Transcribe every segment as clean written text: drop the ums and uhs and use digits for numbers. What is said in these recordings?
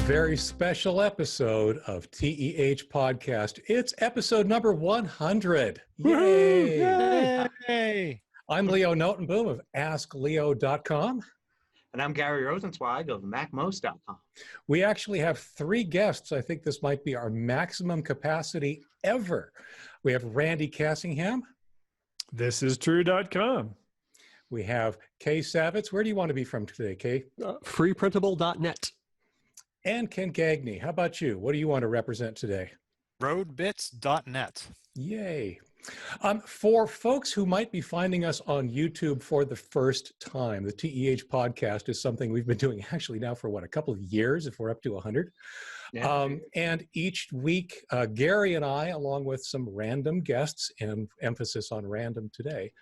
very special episode of TEH Podcast. It's episode number 100. Yay! Yay! I'm Leo Notenboom of AskLeo.com. And I'm Gary Rosenzweig of MacMost.com. We actually have 3 guests. I think this might be our maximum capacity ever. We have Randy Cassingham. This is true.com. We have Kay Savitz. Where do you want to be from today, Kay? Freeprintable.net. And Ken Gagney. How about you? What do you want to represent today? Roadbits.net. Yay. For folks who might be finding us on YouTube for the first time, the TEH podcast is something we've been doing actually now for, a couple of years, if we're up to 100. Yeah. And each week, Gary and I, along with some random guests, and emphasis on random today,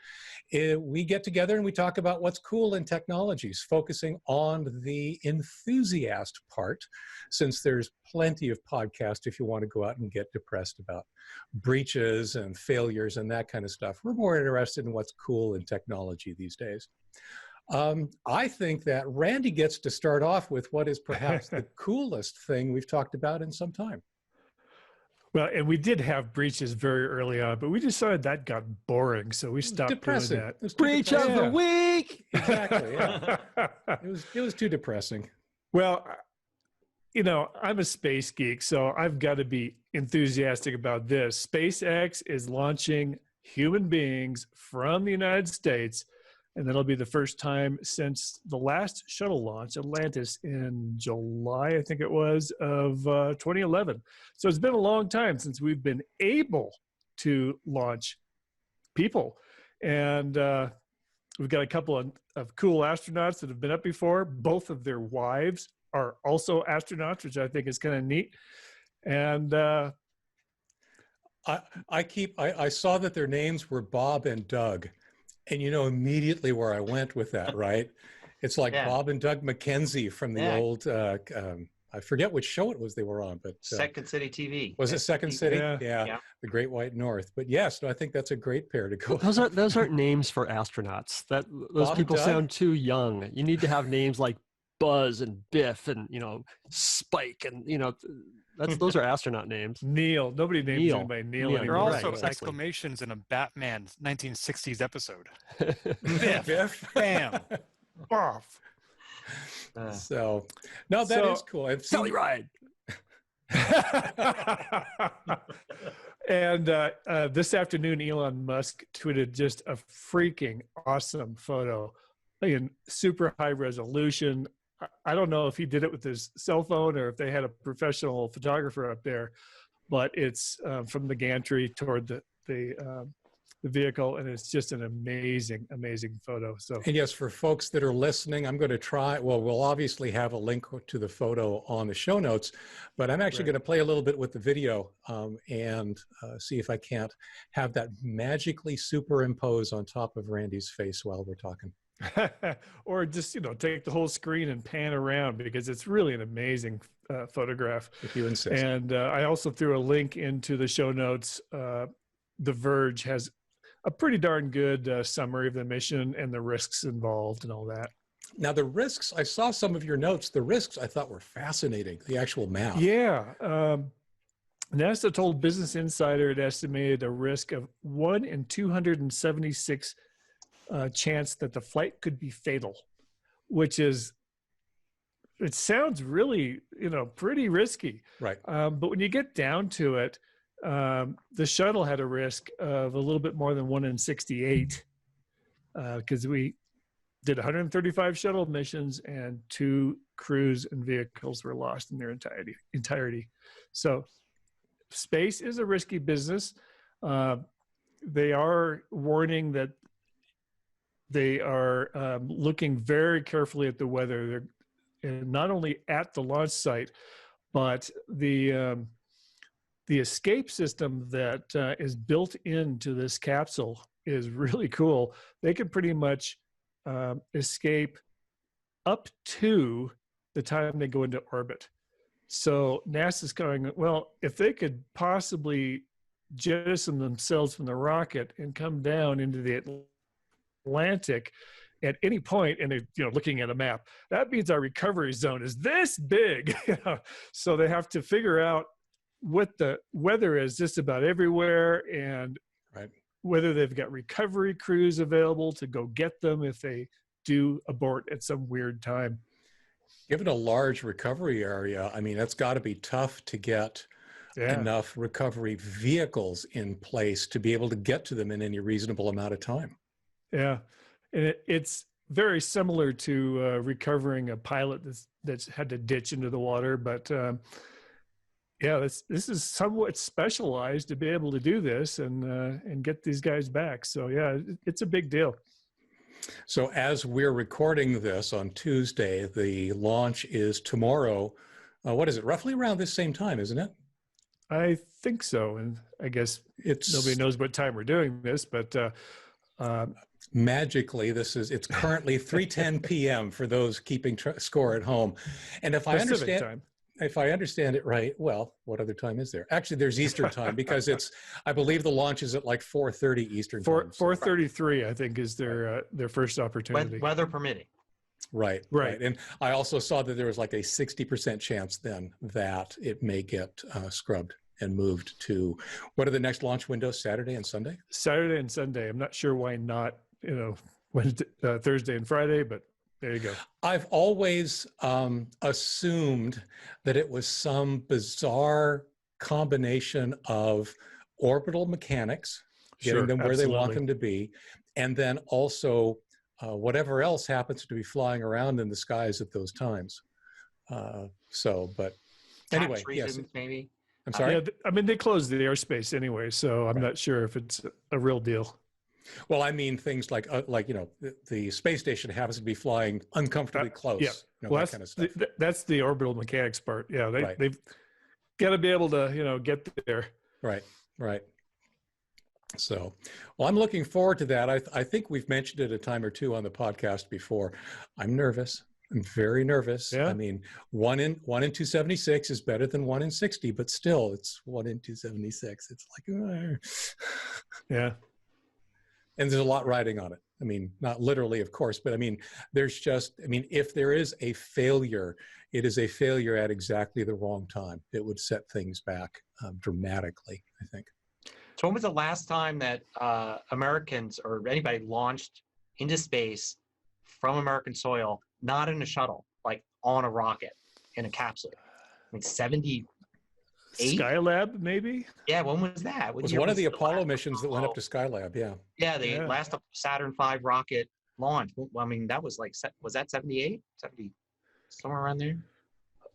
we get together and we talk about what's cool in technologies, focusing on the enthusiast part, since there's plenty of podcasts if you want to go out and get depressed about breaches and failures and that kind of stuff. We're more interested in what's cool in technology these days. I think that Randy gets to start off with what is perhaps the coolest thing we've talked about in some time. Well, and we did have breaches very early on, but we decided that got boring, so we stopped doing that. Breach of the week! Exactly, yeah. It was too depressing. Well, I'm a space geek, so I've got to be enthusiastic about this. SpaceX is launching human beings from the United States, and that'll be the first time since the last shuttle launch, Atlantis, in July, I think it was, of 2011. So it's been a long time since we've been able to launch people. And we've got a couple of cool astronauts that have been up before. Both of their wives are also astronauts, which I think is kind of neat. And I saw that their names were Bob and Doug. And you know immediately where I went with that, right? It's like Bob and Doug McKenzie from the old, I forget which show it was they were on, but Second City TV. Was it Second City? Yeah. The Great White North. But yes, no, I think that's a great pair to go. Those aren't names for astronauts. Those Bob people and Doug? sound too young. You need to have names like Buzz and Biff and Spike and those are astronaut names. Neil. Nobody names Neil. anybody Neil Neil. anymore. There are also exactly. exclamations in a Batman 1960s episode. Biff. Bam. Off. So, no, that is cool. I've seen, Sally Ride. And this afternoon, Elon Musk tweeted just a freaking awesome photo in super high resolution. I don't know if he did it with his cell phone or if they had a professional photographer up there, but it's from the gantry toward the vehicle, and it's just an amazing, amazing photo. So, and yes, for folks that are listening, I'm going to try, we'll obviously have a link to the photo on the show notes, but I'm actually going to play a little bit with the video and see if I can't have that magically superimpose on top of Randy's face while we're talking. or just take the whole screen and pan around, because it's really an amazing photograph. If you insist. And I also threw a link into the show notes. The Verge has a pretty darn good summary of the mission and the risks involved and all that. Now the risks, I saw some of your notes. The risks I thought were fascinating. The actual math. Yeah. NASA told Business Insider it estimated a risk of 1 in 276 chance that the flight could be fatal, which is, it sounds really, pretty risky. Right. But when you get down to it, the shuttle had a risk of a little bit more than 1 in 68, because we did 135 shuttle missions and 2 crews and vehicles were lost in their entirety. So space is a risky business. They are warning that they are looking very carefully at the weather. They're not only at the launch site, but the escape system that is built into this capsule is really cool. They can pretty much escape up to the time they go into orbit. So NASA's going, well, if they could possibly jettison themselves from the rocket and come down into the Atlantic at any point, and they're looking at a map, that means our recovery zone is this big. So they have to figure out what the weather is just about everywhere, and Right. whether they've got recovery crews available to go get them if they do abort at some weird time. Given a large recovery area, I mean, it's got to be tough to get enough recovery vehicles in place to be able to get to them in any reasonable amount of time. Yeah. And it's very similar to recovering a pilot that's had to ditch into the water. But yeah, this is somewhat specialized to be able to do this and get these guys back. So yeah, it's a big deal. So as we're recording this on Tuesday, the launch is tomorrow. What is it? Roughly around this same time, isn't it? I think so. And I guess nobody knows what time we're doing this, but magically, it's currently 3:10 p.m. for those keeping score at home. And if I understand it right, well, what other time is there? Actually, there's Eastern time because I believe the launch is at like 4:30 Eastern time. 4:33, I think, is their first opportunity. Weather permitting. Right. And I also saw that there was like a 60% chance then that it may get scrubbed and moved to, what are the next launch windows, Saturday and Sunday? Saturday and Sunday. I'm not sure why not, Wednesday, Thursday and Friday, but there you go. I've always assumed that it was some bizarre combination of orbital mechanics, getting them where they want them to be, and then also whatever else happens to be flying around in the skies at those times. But anyway, Tax reasons, maybe. I'm sorry? Yeah, I mean, they closed the airspace anyway, so I'm not sure if it's a real deal. Well, I mean, things like the space station happens to be flying uncomfortably close. Yeah, well, that kind of stuff. That's the orbital mechanics part. Yeah, they've got to be able to, get there. Right. So, well, I'm looking forward to that. I think we've mentioned it a time or two on the podcast before. I'm nervous. I'm very nervous. Yeah. I mean, 1 in 276 is better than 1 in 60, but still, it's 1 in 276. It's like, yeah. And there's a lot riding on it. I mean, not literally, of course, but I mean, if there is a failure, it is a failure at exactly the wrong time. It would set things back dramatically, I think. So when was the last time that Americans or anybody launched into space from American soil, not in a shuttle, like on a rocket, in a capsule? I mean, 78? Skylab, maybe? Yeah, when was that? It was one of the Apollo missions that went up to Skylab, yeah. Yeah, the last Saturn V rocket launch. Well, I mean, that was like, was that 78? 70, somewhere around there?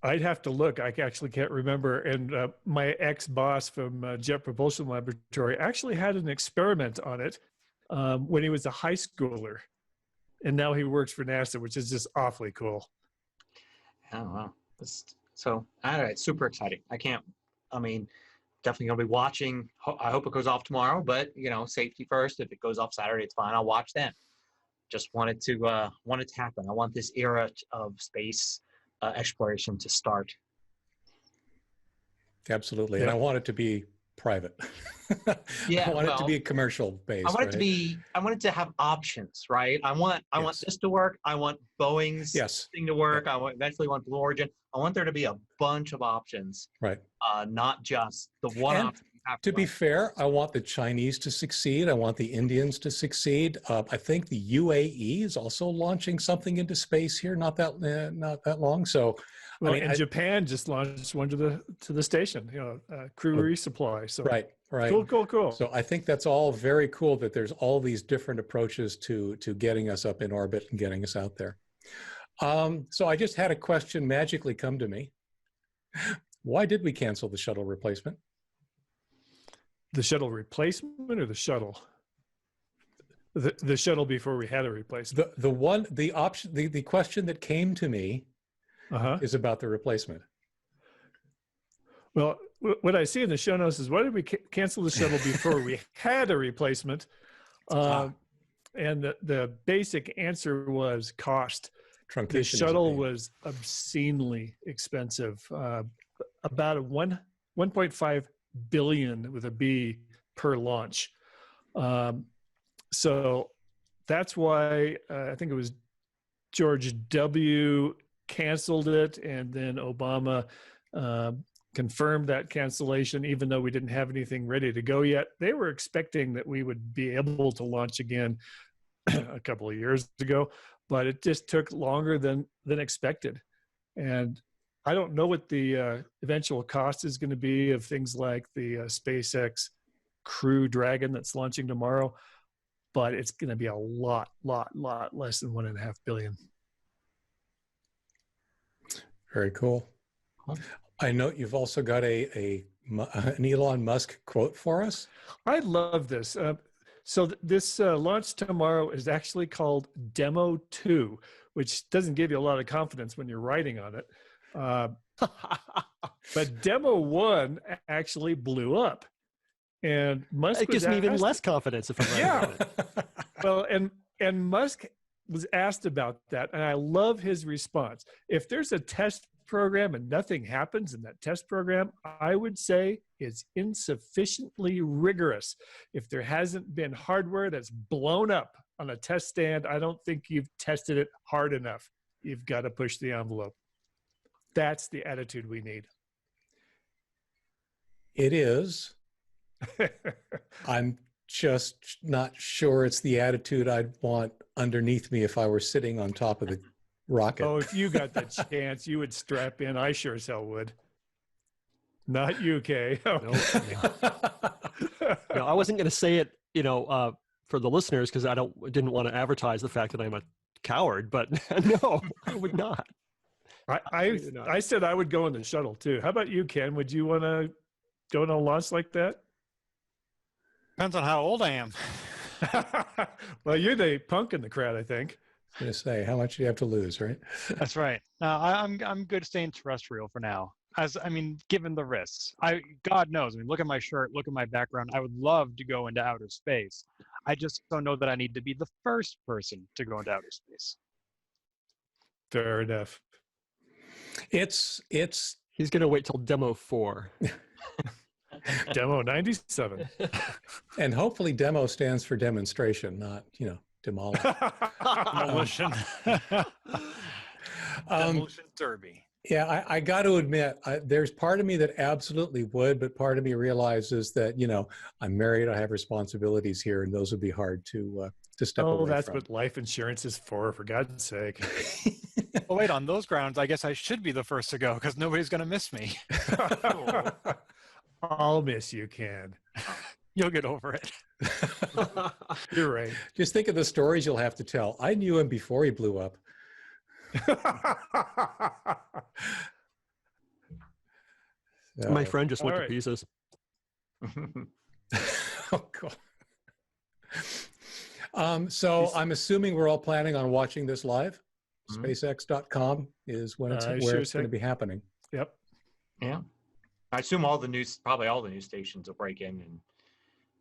I'd have to look. I actually can't remember. And my ex-boss from Jet Propulsion Laboratory actually had an experiment on it when he was a high schooler. And now he works for NASA, which is just awfully cool. Oh, wow. So, all right, super exciting. Definitely going to be watching. I hope it goes off tomorrow, but, safety first. If it goes off Saturday, it's fine. I'll watch then. Just wanted to happen. I want this era of space exploration to start. Absolutely. And I want it to be private. Yeah, I want it to be commercial based. I want it to have options, right? I want this to work. I want Boeing's thing to work. I eventually want Blue Origin. I want there to be a bunch of options. Right. Not just the one option. To be fair, I want the Chinese to succeed. I want the Indians to succeed. I think the UAE is also launching something into space here not that long. So, Japan just launched one to the station. Crew resupply. So right. Cool. So I think that's all very cool that there's all these different approaches to getting us up in orbit and getting us out there. So I just had a question magically come to me. Why did we cancel the shuttle replacement? The shuttle replacement or the shuttle? The shuttle before we had a replacement. The question that came to me is about the replacement. Well, what I see in the show notes is why did we cancel the shuttle before we had a replacement? And the basic answer was cost. Truncation. The shuttle was obscenely expensive, about a 1.5 billion with a B per launch. So that's why I think it was George W. canceled it, and then Obama confirmed that cancellation, even though we didn't have anything ready to go yet. They were expecting that we would be able to launch again a couple of years ago, but it just took longer than expected. And I don't know what the eventual cost is going to be of things like the SpaceX Crew Dragon that's launching tomorrow, but it's going to be a lot less than $1.5 billion. Very cool. I know you've also got an Elon Musk quote for us. I love this. So this launch tomorrow is actually called Demo 2, which doesn't give you a lot of confidence when you're writing on it. But Demo 1 actually blew up. And Musk it gives me even less confidence if I'm writing on it. Well, and Musk was asked about that, and I love his response. If there's a test program and nothing happens in that test program, I would say it's insufficiently rigorous. If there hasn't been hardware that's blown up on a test stand, I don't think you've tested it hard enough. You've got to push the envelope. That's the attitude we need. It is. I'm just not sure it's the attitude I'd want underneath me if I were sitting on top of the rocket. Oh, if you got the chance, you would strap in. I sure as hell would. Not you, Kay. No, I wasn't going to say it, for the listeners, because didn't want to advertise the fact that I'm a coward. But no, I would not. I said I would go in the shuttle too. How about you, Ken? Would you want to go on a launch like that? Depends on how old I am. Well, you're the punk in the crowd, I think. I was going to say, how much do you have to lose, right? That's right. No, I'm good staying terrestrial for now. Given the risks, God knows. Look at my shirt, look at my background. I would love to go into outer space. I just don't know that I need to be the first person to go into outer space. Fair enough. He's going to wait till Demo 4. Demo 97. And hopefully demo stands for demonstration, not, demolish. Demolition. Demolition derby. Yeah, I got to admit, there's part of me that absolutely would, but part of me realizes that, I'm married, I have responsibilities here, and those would be hard to step away from. Oh, that's what life insurance is for god's sake. Well, wait, on those grounds, I guess I should be the first to go because nobody's going to miss me. I'll miss you, Ken. You'll get over it. You're right. Just think of the stories you'll have to tell. I knew him before he blew up. My friend just went to pieces. Oh, God. So I'm assuming we're all planning on watching this live. SpaceX.com is where it's going to be happening. Yep. Yeah. I assume probably all the news stations will break in and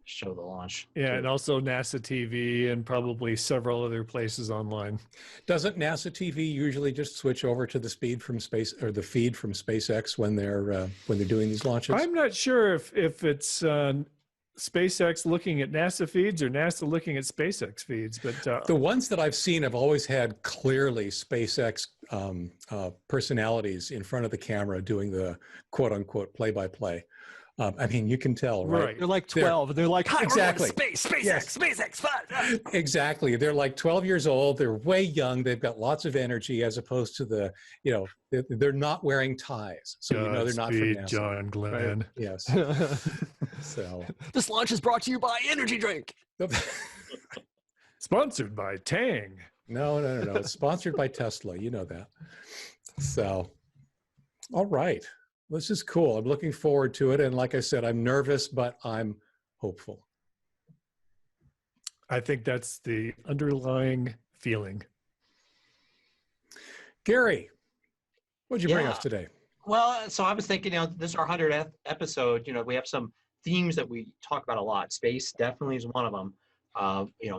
show the launch. Yeah, and also NASA TV and probably several other places online. Doesn't NASA TV usually just switch over to the feed from SpaceX when they're doing these launches? I'm not sure if it's SpaceX looking at NASA feeds or NASA looking at SpaceX feeds, but the ones that I've seen have always had clearly SpaceX personalities in front of the camera doing the quote unquote play-by-play. You can tell, right? They're like 12, and they're like, "Hi, exactly. We're going to space, SpaceX, Yes. SpaceX, fun." Exactly. They're like 12 years old. They're way young. They've got lots of energy, as opposed to they're not wearing ties, so they're not from NASA. John Glenn. Right? Yes. So this launch is brought to you by Energy Drink. Sponsored by Tang. No. It's sponsored by Tesla. You know that. So, all right. This is cool. I'm looking forward to it. And like I said, I'm nervous, but I'm hopeful. I think that's the underlying feeling. Gary, what'd you bring us today? Well, so I was thinking, this is our 100th episode. We have some themes that we talk about a lot. Space definitely is one of them.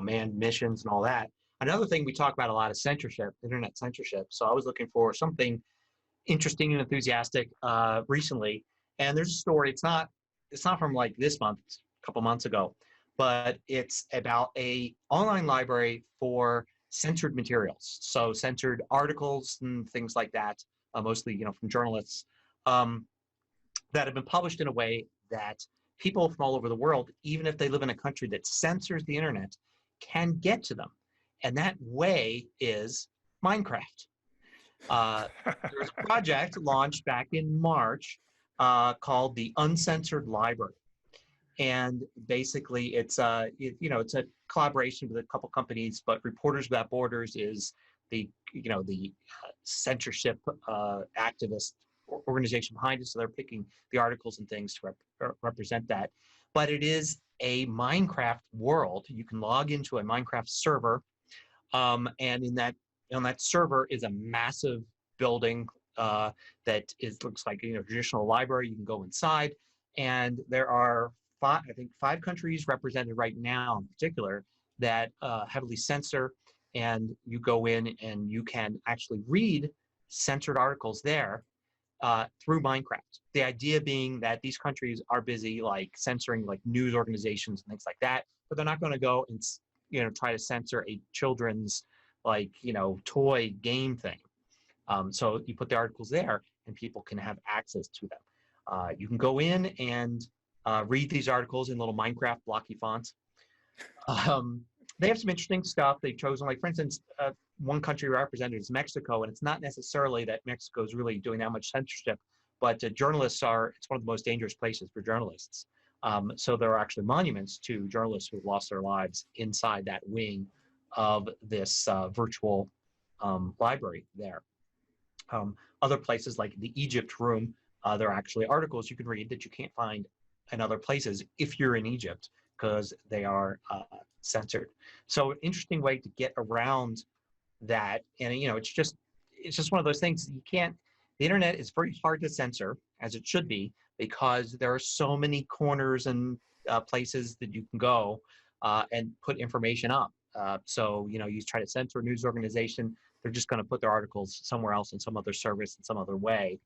Manned missions and all that. Another thing we talk about a lot is censorship, internet censorship. So I was looking for something interesting and enthusiastic recently. And there's a story. It's not from like this month, it's a couple months ago. but it's about a online library for censored materials. So censored articles and things like that, mostly, from journalists, that have been published in a way that people from all over the world, even if they live in a country that censors the internet, can get to them. And that way is Minecraft. There was a project launched back in March called the Uncensored Library. And basically it's it's a collaboration with a couple companies, but Reporters Without Borders is the censorship activist organization behind it. So they're picking the articles and things to represent that. But it is a Minecraft world. You can log into a Minecraft server, and on that server is a massive building that looks like a traditional library. You can go inside, and there are five countries represented right now in particular that heavily censor, and you go in and you can actually read censored articles there through Minecraft. The idea being that these countries are busy like censoring like news organizations and things like that, but they're not going to go and try to censor a children's toy game thing. So you put the articles there and people can have access to them. You can go in and read these articles in little Minecraft blocky fonts. They have some interesting stuff they've chosen. Like, for instance, one country represented is Mexico, and it's not necessarily that Mexico is really doing that much censorship, but it's one of the most dangerous places for journalists. So there are actually monuments to journalists who have lost their lives inside that wing of this virtual library there. Other places like the Egypt room, there are actually articles you can read that you can't find in other places if you're in Egypt, because they are censored. So an interesting way to get around that, and it's just one of those things. The internet is very hard to censor, as it should be, because there are so many corners and places that you can go and put information up. So you try to censor a news organization, they're just going to put their articles somewhere else in some other service in some other way,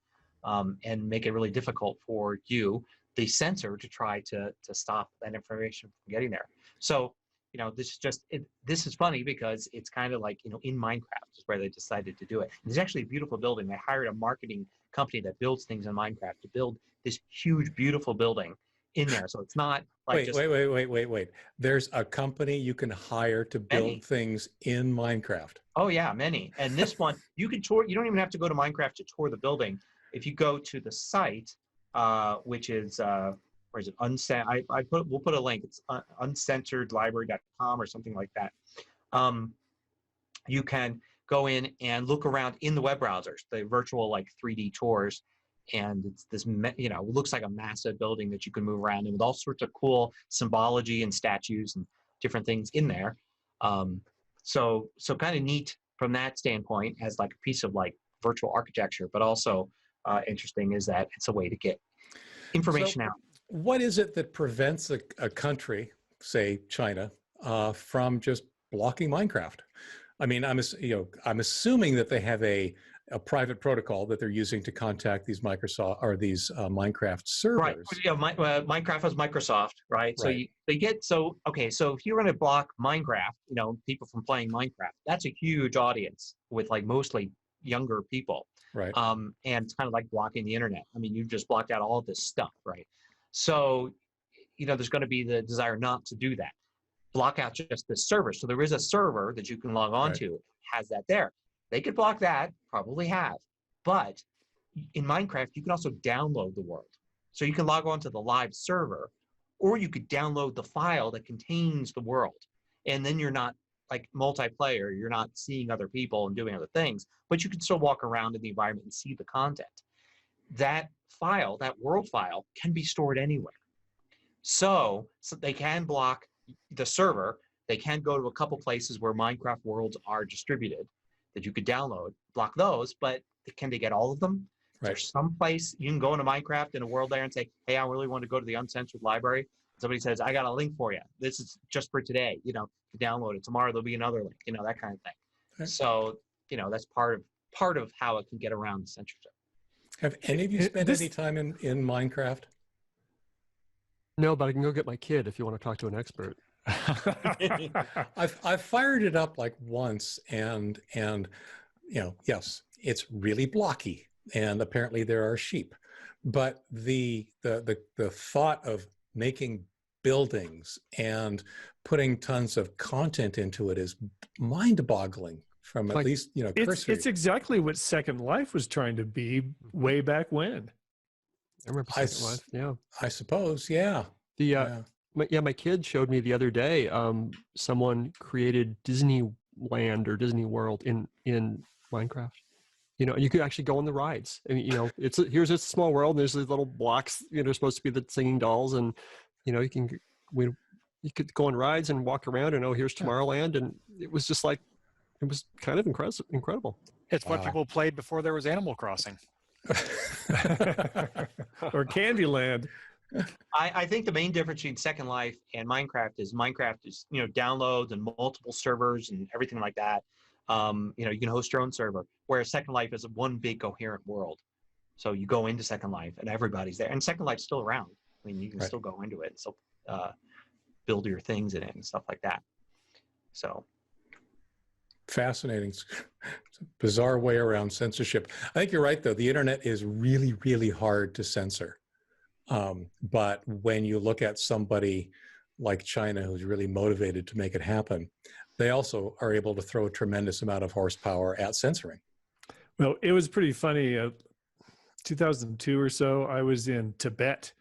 and make it really difficult for you, the censor, to try to stop that information from getting there. So this is funny because it's kind of like in Minecraft is where they decided to do it. There's actually a beautiful building. They hired a marketing company that builds things in Minecraft to build this huge beautiful building in there. So it's not like wait. There's a company you can hire to build things in Minecraft. Oh yeah, many. And this one you can tour. You don't even have to go to Minecraft to tour the building. If you go to the site, which is where is it? We'll put a link. It's uncensoredlibrary.com or something like that. You can go in and look around in the web browsers, the virtual 3D tours, and it's this it looks like a massive building that you can move around in with all sorts of cool symbology and statues and different things in there. So kind of neat from that standpoint as a piece of virtual architecture, but also interesting is that it's a way to get information out. What is it that prevents a country, say China, from just blocking Minecraft? I mean, I'm assuming that they have a private protocol that they're using to contact these Minecraft servers. Right. Yeah, Minecraft is Microsoft, right? So so if you're going to block Minecraft, people from playing Minecraft, that's a huge audience with mostly younger people. Right. And it's kind of like blocking the internet. I mean, you've just blocked out all of this stuff, right? So, there's going to be the desire not to do that. Block out just the server. So there is a server that you can log on to, has that there. They could block that, probably have. But in Minecraft, you can also download the world. So you can log on to the live server, or you could download the file that contains the world. And then you're not multiplayer, you're not seeing other people and doing other things, but you can still walk around in the environment and see the content. That file, that world file, can be stored anywhere. So they can block the server. They can go to a couple places where Minecraft worlds are distributed that you could download, block those, but can they get all of them? Right. There's some place you can go into Minecraft in a world there and say, hey, I really want to go to the uncensored library. Somebody says, I got a link for you. This is just for today, to download it. Tomorrow there'll be another link, that kind of thing. Okay. So, that's part of how it can get around censorship. Have any of you spent any time in Minecraft? No, but I can go get my kid if you want to talk to an expert. I've fired it up like once, and yes, it's really blocky, and apparently there are sheep, but the thought of making buildings and putting tons of content into it is mind-boggling from at Like, least It's cursory. exactly what Second Life was trying to be way back when. I remember I Second Life. Yeah. I suppose, yeah. The Yeah. my kid showed me the other day. Someone created Disneyland or Disney World in Minecraft. You know, you could actually go on the rides. I mean, here's a small world. And there's these little blocks. Supposed to be the singing dolls, and you could go on rides and walk around. And here's Tomorrowland, and it was just like it was kind of incredible. It's what Wow. people played before there was Animal Crossing. Or Candyland. I think the main difference between Second Life and Minecraft is downloads and multiple servers and everything like that. You can host your own server, whereas Second Life is one big coherent world. So you go into Second Life and everybody's there, and Second Life's still around. I mean, you can still go into it and still build your things in it and stuff like that. So Fascinating. It's a bizarre way around censorship. I think you're right, though. The internet is really, really hard to censor. But when you look at somebody like China, who's really motivated to make it happen, they also are able to throw a tremendous amount of horsepower at censoring. Well, it was pretty funny. 2002 or so, I was in Tibet,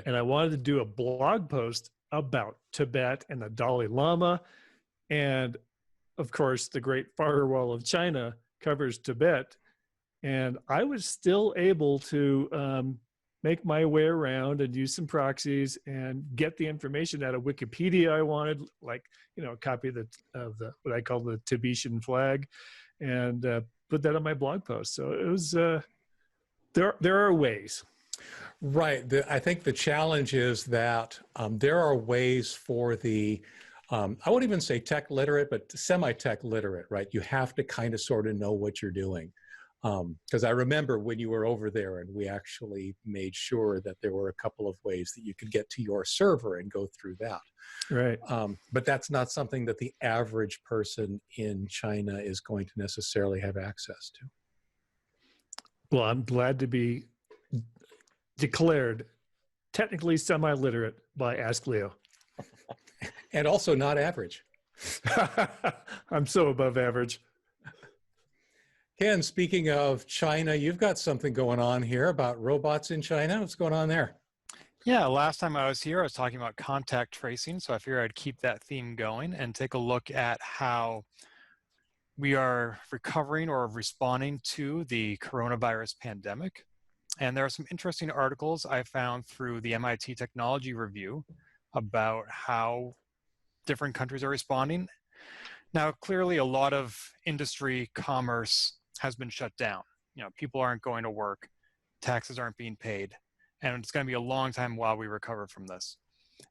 and I wanted to do a blog post about Tibet and the Dalai Lama. And of course, the Great Firewall of China covers Tibet. And I was still able to make my way around and use some proxies and get the information out of Wikipedia I wanted, like, a copy of the what I call the Tibetan flag, and put that on my blog post. So it was, there are ways. Right. I think the challenge is that there are ways for the, I won't even say tech literate, but semi-tech literate, right? You have to kind of sort of know what you're doing. Because I remember when you were over there and we actually made sure that there were a couple of ways that you could get to your server and go through that. Right. But that's not something that the average person in China is going to necessarily have access to. Well, I'm glad to be declared technically semi-literate by Ask Leo. And also not average. I'm so above average. Ken, speaking of China, you've got something going on here about robots in China. What's going on there? Yeah, last time I was here, I was talking about contact tracing. So I figured I'd keep that theme going and take a look at how we are recovering or responding to the coronavirus pandemic. And there are some interesting articles I found through the MIT Technology Review about how different countries are responding. Now, clearly a lot of industry, commerce has been shut down. People aren't going to work, taxes aren't being paid, and it's going to be a long time while we recover from this.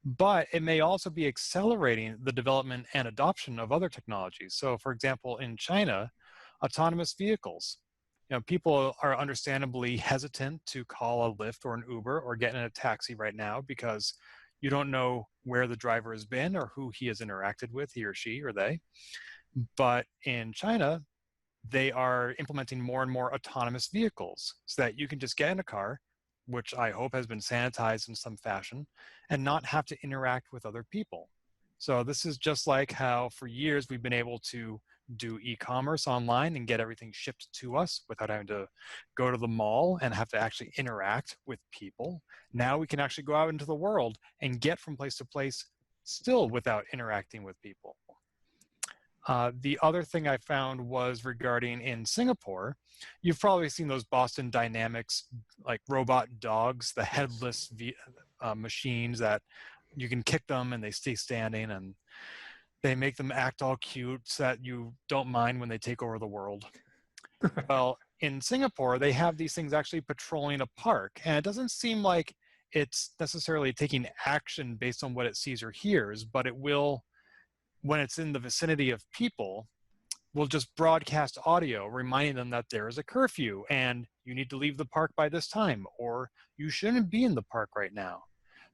But it may also be accelerating the development and adoption of other technologies. So for example, in China, autonomous vehicles. People are understandably hesitant to call a Lyft or an Uber or get in a taxi right now because you don't know where the driver has been or who he has interacted with, he or she or they. But in China, they are implementing more and more autonomous vehicles so that you can just get in a car, which I hope has been sanitized in some fashion, and not have to interact with other people. So this is just like how for years we've been able to do e-commerce online and get everything shipped to us without having to go to the mall and have to actually interact with people. Now we can actually go out into the world and get from place to place still without interacting with people. The other thing I found was regarding in Singapore, you've probably seen those Boston Dynamics, like robot dogs, the headless machines that you can kick them and they stay standing and they make them act all cute so that you don't mind when they take over the world. Well, in Singapore, they have these things actually patrolling a park, and it doesn't seem like it's necessarily taking action based on what it sees or hears, but it will, when it's in the vicinity of people, will just broadcast audio reminding them that there is a curfew and you need to leave the park by this time, or you shouldn't be in the park right now.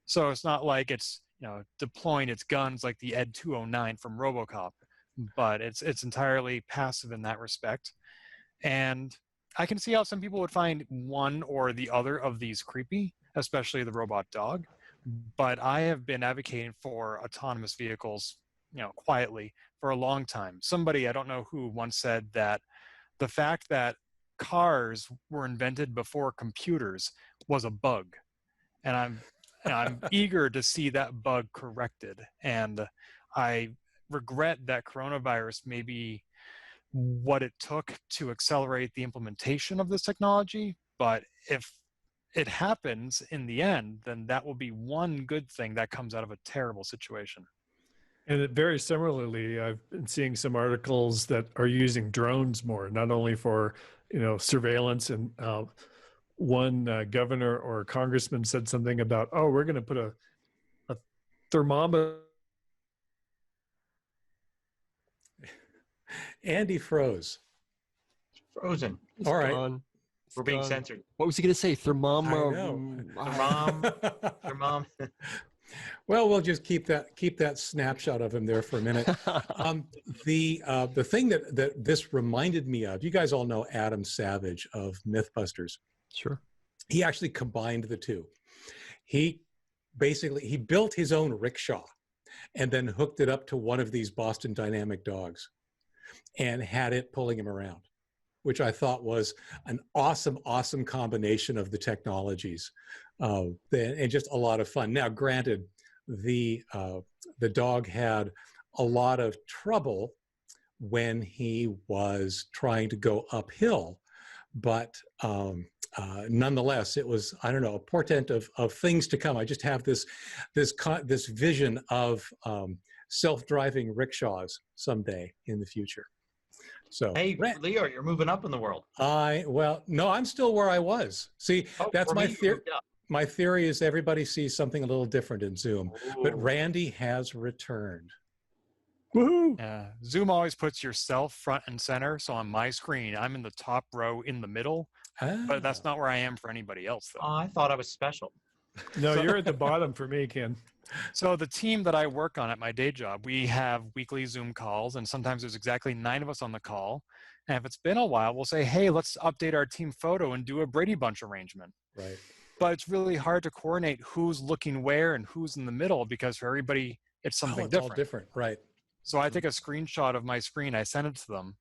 So it's not like it's, deploying its guns like the Ed 209 from RoboCop, but it's entirely passive in that respect. And I can see how some people would find one or the other of these creepy, especially the robot dog. But I have been advocating for autonomous vehicles, quietly for a long time. Somebody, I don't know who, once said that the fact that cars were invented before computers was a bug. And I'm eager to see that bug corrected. And I regret that coronavirus may be what it took to accelerate the implementation of this technology. But if it happens in the end, then that will be one good thing that comes out of a terrible situation. And very similarly, I've been seeing some articles that are using drones more, not only for surveillance. And one governor or congressman said something about, oh, we're going to put a thermometer. Andy froze. Frozen. All right. Gone. We're being censored. What was he going to say? Thermometer. Thermom. Well, we'll just keep that snapshot of him there for a minute. The thing that this reminded me of, you guys all know Adam Savage of Mythbusters. Sure. He actually combined the two. He built his own rickshaw and then hooked it up to one of these Boston Dynamic dogs and had it pulling him around, which I thought was an awesome combination of the technologies, and just a lot of fun. Now, granted, the dog had a lot of trouble when he was trying to go uphill, but nonetheless, it was, I don't know, a portent of things to come. I just have this vision of self-driving rickshaws someday in the future. So, hey, Leo, you're moving up in the world. No, I'm still where I was. See, that's my theory. My theory is everybody sees something a little different in Zoom, but Randy has returned. Woohoo! Yeah, Zoom always puts yourself front and center. So on my screen, I'm in the top row in the middle, but that's not where I am for anybody else, though. Oh, I thought I was special. No, you're at the bottom for me, Ken. So the team that I work on at my day job, we have weekly Zoom calls, and sometimes there's exactly 9 of us on the call. And if it's been a while, we'll say, hey, let's update our team photo and do a Brady Bunch arrangement. Right. But it's really hard to coordinate who's looking where and who's in the middle, because for everybody, it's something it's different. all different, right. So I take a screenshot of my screen, I send it to them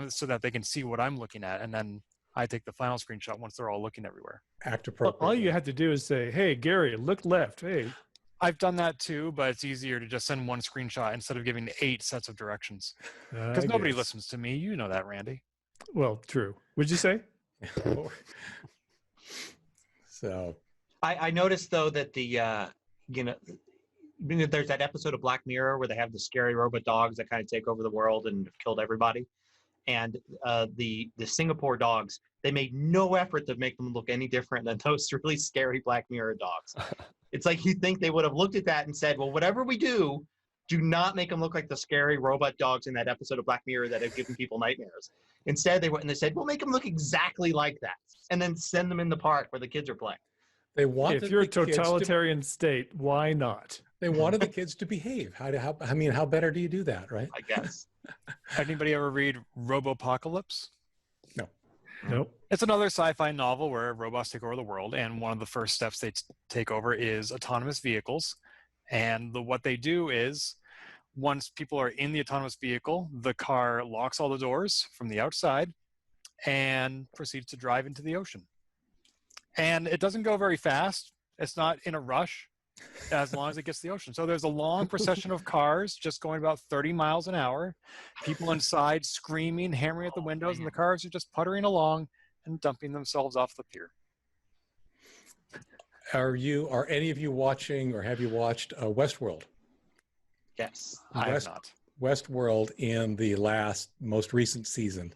so that they can see what I'm looking at, and then I take the final screenshot once they're all looking everywhere. Act Well, appropriately. all you have to do is say, hey, Gary, look left. Hey. I've done that too, but it's easier to just send one screenshot instead of giving 8 sets of directions. Because nobody listens to me. You know that, Randy. Well, true. What'd you say? So I noticed though that there's that episode of Black Mirror where they have the scary robot dogs that kind of take over the world and have killed everybody. And the Singapore dogs, they made no effort to make them look any different than those really scary Black Mirror dogs. It's like you'd think they would have looked at that and said, well, whatever we do not make them look like the scary robot dogs in that episode of Black Mirror that have given people nightmares. Instead, they went and they said, we'll make them look exactly like that, and then send them in the park where the kids are playing. they wanted If you're a the kids totalitarian state, why not? they wanted the kids to behave. How better do you do that, right? I guess. Anybody ever read Robopocalypse? No. Nope. It's another sci-fi novel where robots take over the world, and one of the first steps they take over is autonomous vehicles. And what they do is, once people are in the autonomous vehicle, the car locks all the doors from the outside and proceeds to drive into the ocean. And it doesn't go very fast. It's not in a rush as long as it gets to the ocean. So there's a long procession of cars just going about 30 miles an hour, people inside screaming, hammering at the windows, and the cars are just puttering along and dumping themselves off the pier. Are any of you watching, or have you watched Westworld? Yes. I have not. Westworld in the most recent season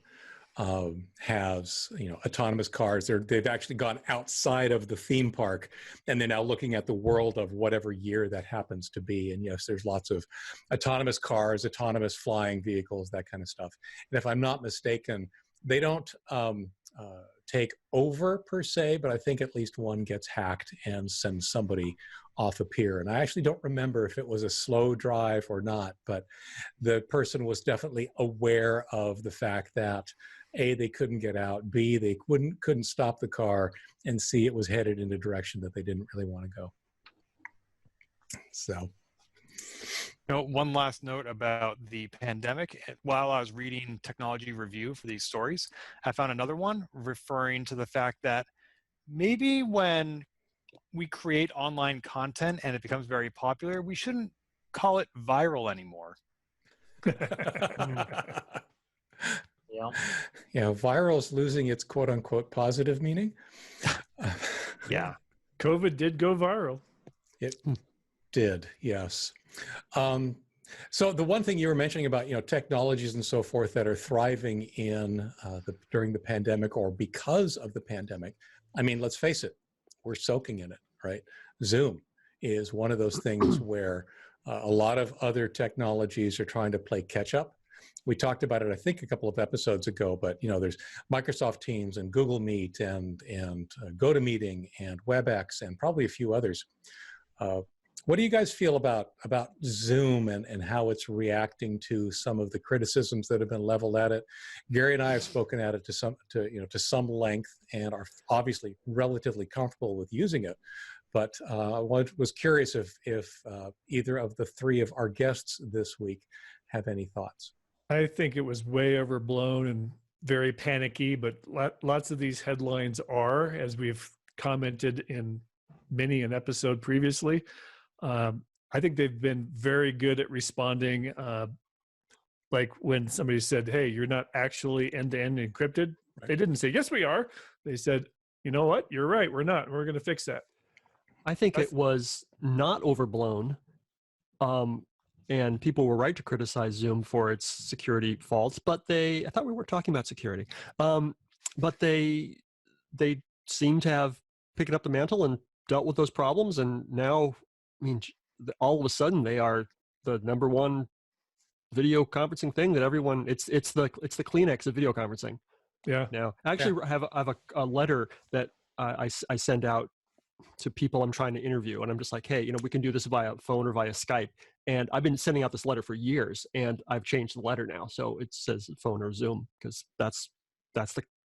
has autonomous cars. They've actually gone outside of the theme park, and they're now looking at the world of whatever year that happens to be. And yes, there's lots of autonomous cars, autonomous flying vehicles, that kind of stuff. And if I'm not mistaken, they don't take over per se, but I think at least one gets hacked and sends somebody off a pier. And I actually don't remember if it was a slow drive or not, but the person was definitely aware of the fact that A, they couldn't get out, B, they couldn't stop the car, and C, it was headed in a direction that they didn't really want to go. So. One last note about the pandemic. While I was reading Technology Review for these stories, I found another one referring to the fact that maybe when we create online content and it becomes very popular, we shouldn't call it viral anymore. Yeah. Yeah, viral is losing its quote unquote positive meaning. Yeah. COVID did go viral. It did, yes. So the one thing you were mentioning about, technologies and so forth that are thriving in during the pandemic or because of the pandemic, I mean, let's face it, we're soaking in it, right? Zoom is one of those things where a lot of other technologies are trying to play catch up. We talked about it, I think, a couple of episodes ago, but there's Microsoft Teams and Google Meet and GoToMeeting and WebEx and probably a few others. What do you guys feel about Zoom and how it's reacting to some of the criticisms that have been leveled at it? Gary and I have spoken at it to some length and are obviously relatively comfortable with using it. But I was curious if either of the three of our guests this week have any thoughts. I think it was way overblown and very panicky, but lots of these headlines are, as we've commented in many an episode previously. I think they've been very good at responding. Like when somebody said, "Hey, you're not actually end-to-end encrypted." Right. They didn't say, "Yes, we are." They said, "You know what? You're right. We're not. We're going to fix that." I think it was not overblown. And people were right to criticize Zoom for its security faults, but I thought we were talking about security. But they seem to have picked up the mantle and dealt with those problems. And now, I mean, all of a sudden they are the number one video conferencing thing that everyone, it's the Kleenex of video conferencing. Yeah. Now, I actually have a letter that I send out to people I'm trying to interview, and I'm just like, hey, we can do this via phone or via Skype. And I've been sending out this letter for years, and I've changed the letter now, so it says phone or Zoom because that's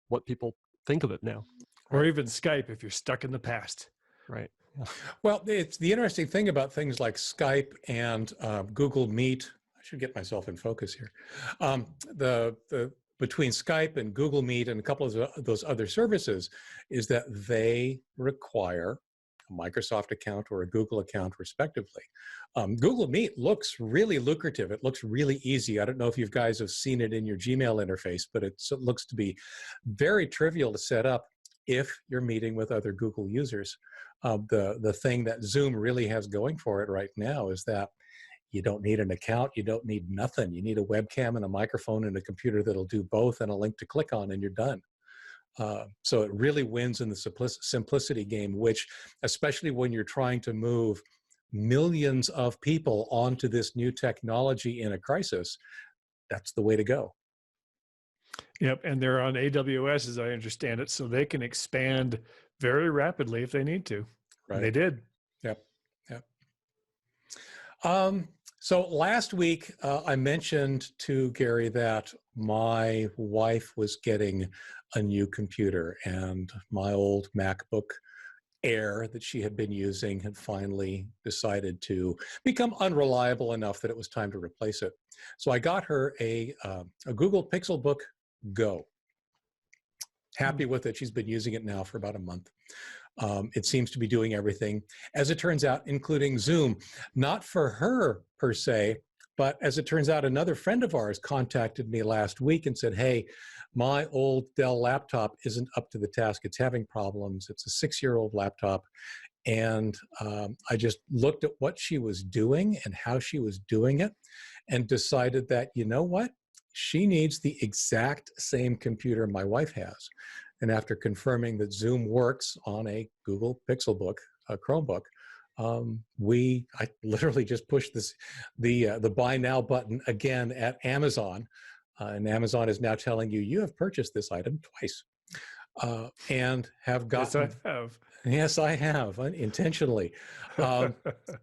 what people think of it now. Or even Skype if you're stuck in the past. Right. Yeah. Well, it's the interesting thing about things like Skype and Google Meet. I should get myself in focus here. Between Skype and Google Meet and a couple of those other services is that they require a Microsoft account or a Google account, respectively. Google Meet looks really lucrative. It looks really easy. I don't know if you guys have seen it in your Gmail interface, but it looks to be very trivial to set up if you're meeting with other Google users. The thing that Zoom really has going for it right now is that you don't need an account. You don't need nothing. You need a webcam and a microphone and a computer that'll do both and a link to click on, and you're done. So it really wins in the simplicity game, which, especially when you're trying to move millions of people onto this new technology in a crisis, that's the way to go. Yep, and they're on AWS, as I understand it, so they can expand very rapidly if they need to. Right. And they did. Yep. So last week, I mentioned to Gary that my wife was getting a new computer, and my old MacBook Air that she had been using had finally decided to become unreliable enough that it was time to replace it. So I got her a Google Pixelbook Go. Happy with it. She's been using it now for about a month. It seems to be doing everything, as it turns out, including Zoom. Not for her per se, but as it turns out, another friend of ours contacted me last week and said, hey, my old Dell laptop isn't up to the task. It's having problems. It's a 6-year-old laptop. And I just looked at what she was doing and how she was doing it and decided that, you know what? She needs the exact same computer my wife has. And after confirming that Zoom works on a Google Pixelbook, a Chromebook, I literally just pushed the buy now button again at Amazon, and Amazon is now telling you have purchased this item twice. and have Yes, I gotten, have. yes, I have, intentionally,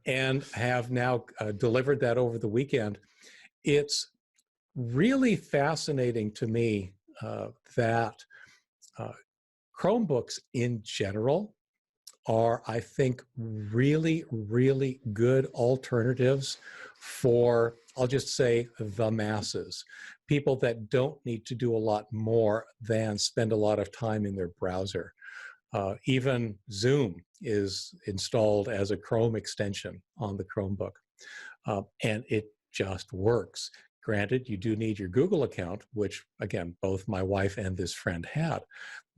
and have now delivered that over the weekend. It's really fascinating to me that uh, Chromebooks in general are, I think, really, really good alternatives for, I'll just say, the masses. People that don't need to do a lot more than spend a lot of time in their browser. Even Zoom is installed as a Chrome extension on the Chromebook, and it just works. Granted, you do need your Google account, which, again, both my wife and this friend had.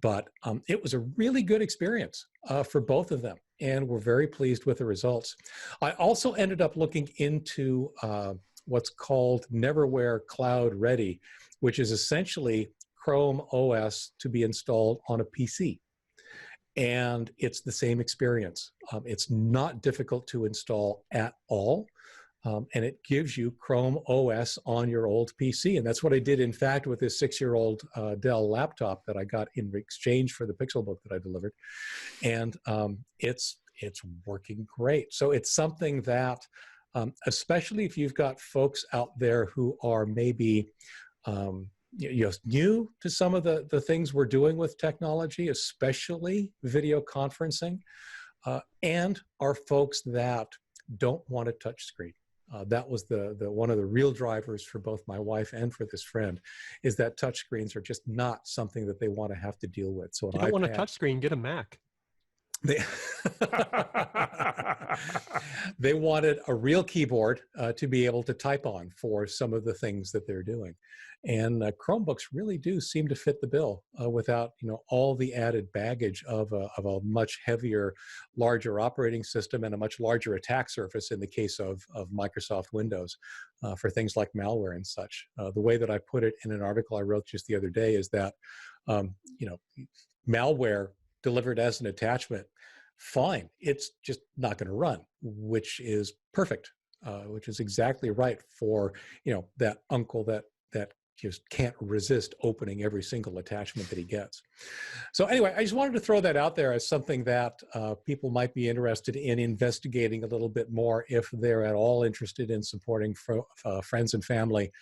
But it was a really good experience for both of them, and we're very pleased with the results. I also ended up looking into what's called Neverwhere Cloud Ready, which is essentially Chrome OS to be installed on a PC. And it's the same experience. It's not difficult to install at all. And it gives you Chrome OS on your old PC. And that's what I did, in fact, with this 6-year-old Dell laptop that I got in exchange for the Pixelbook that I delivered. And it's working great. So it's something that, especially if you've got folks out there who are maybe new to some of the things we're doing with technology, especially video conferencing, and are folks that don't want a touch screen. That was the one of the real drivers for both my wife and for this friend, is that touchscreens are just not something that they want to have to deal with. So you don't want a touchscreen, get a Mac. They wanted a real keyboard to be able to type on for some of the things that they're doing. And Chromebooks really do seem to fit the bill without, all the added baggage of a much heavier, larger operating system and a much larger attack surface in the case of Microsoft Windows for things like malware and such. The way that I put it in an article I wrote just the other day is that, malware delivered as an attachment, fine. It's just not going to run, which is perfect, which is exactly right for, that uncle that just can't resist opening every single attachment that he gets. So anyway, I just wanted to throw that out there as something that people might be interested in investigating a little bit more if they're at all interested in supporting friends and family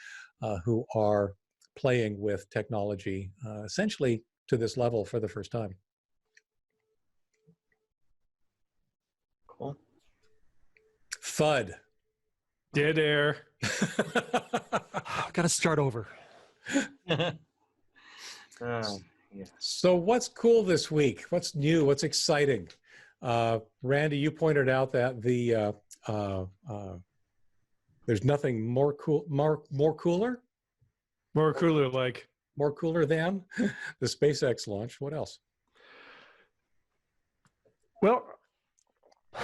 who are playing with technology essentially to this level for the first time. Cool. FUD. Dead air. I've got to start over. Yeah. So what's cool this week? What's new? What's exciting? Randy, you pointed out that there's nothing more cool, more cooler? More cooler, like. More cooler than the SpaceX launch. What else? Well,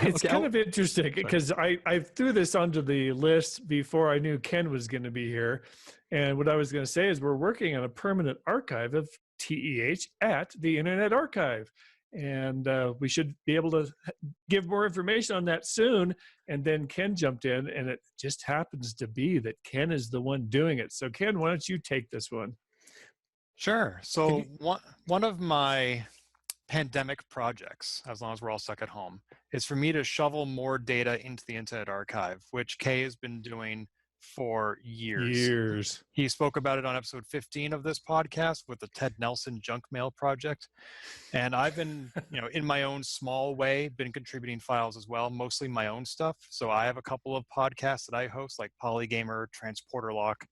it's Okay, kind of interesting because I threw this onto the list before I knew Ken was going to be here. And what I was going to say is we're working on a permanent archive of TEH at the Internet Archive. And we should be able to give more information on that soon. And then Ken jumped in, and it just happens to be that Ken is the one doing it. So Ken, why don't you take this one? Sure. So one of my pandemic projects, as long as we're all stuck at home, is for me to shovel more data into the Internet Archive, which Kay has been doing for years. He spoke about it on episode 15 of this podcast with the Ted Nelson Junk Mail Project. And I've been, in my own small way, been contributing files as well, mostly my own stuff. So I have a couple of podcasts that I host, like Polygamer, Transporter Lock,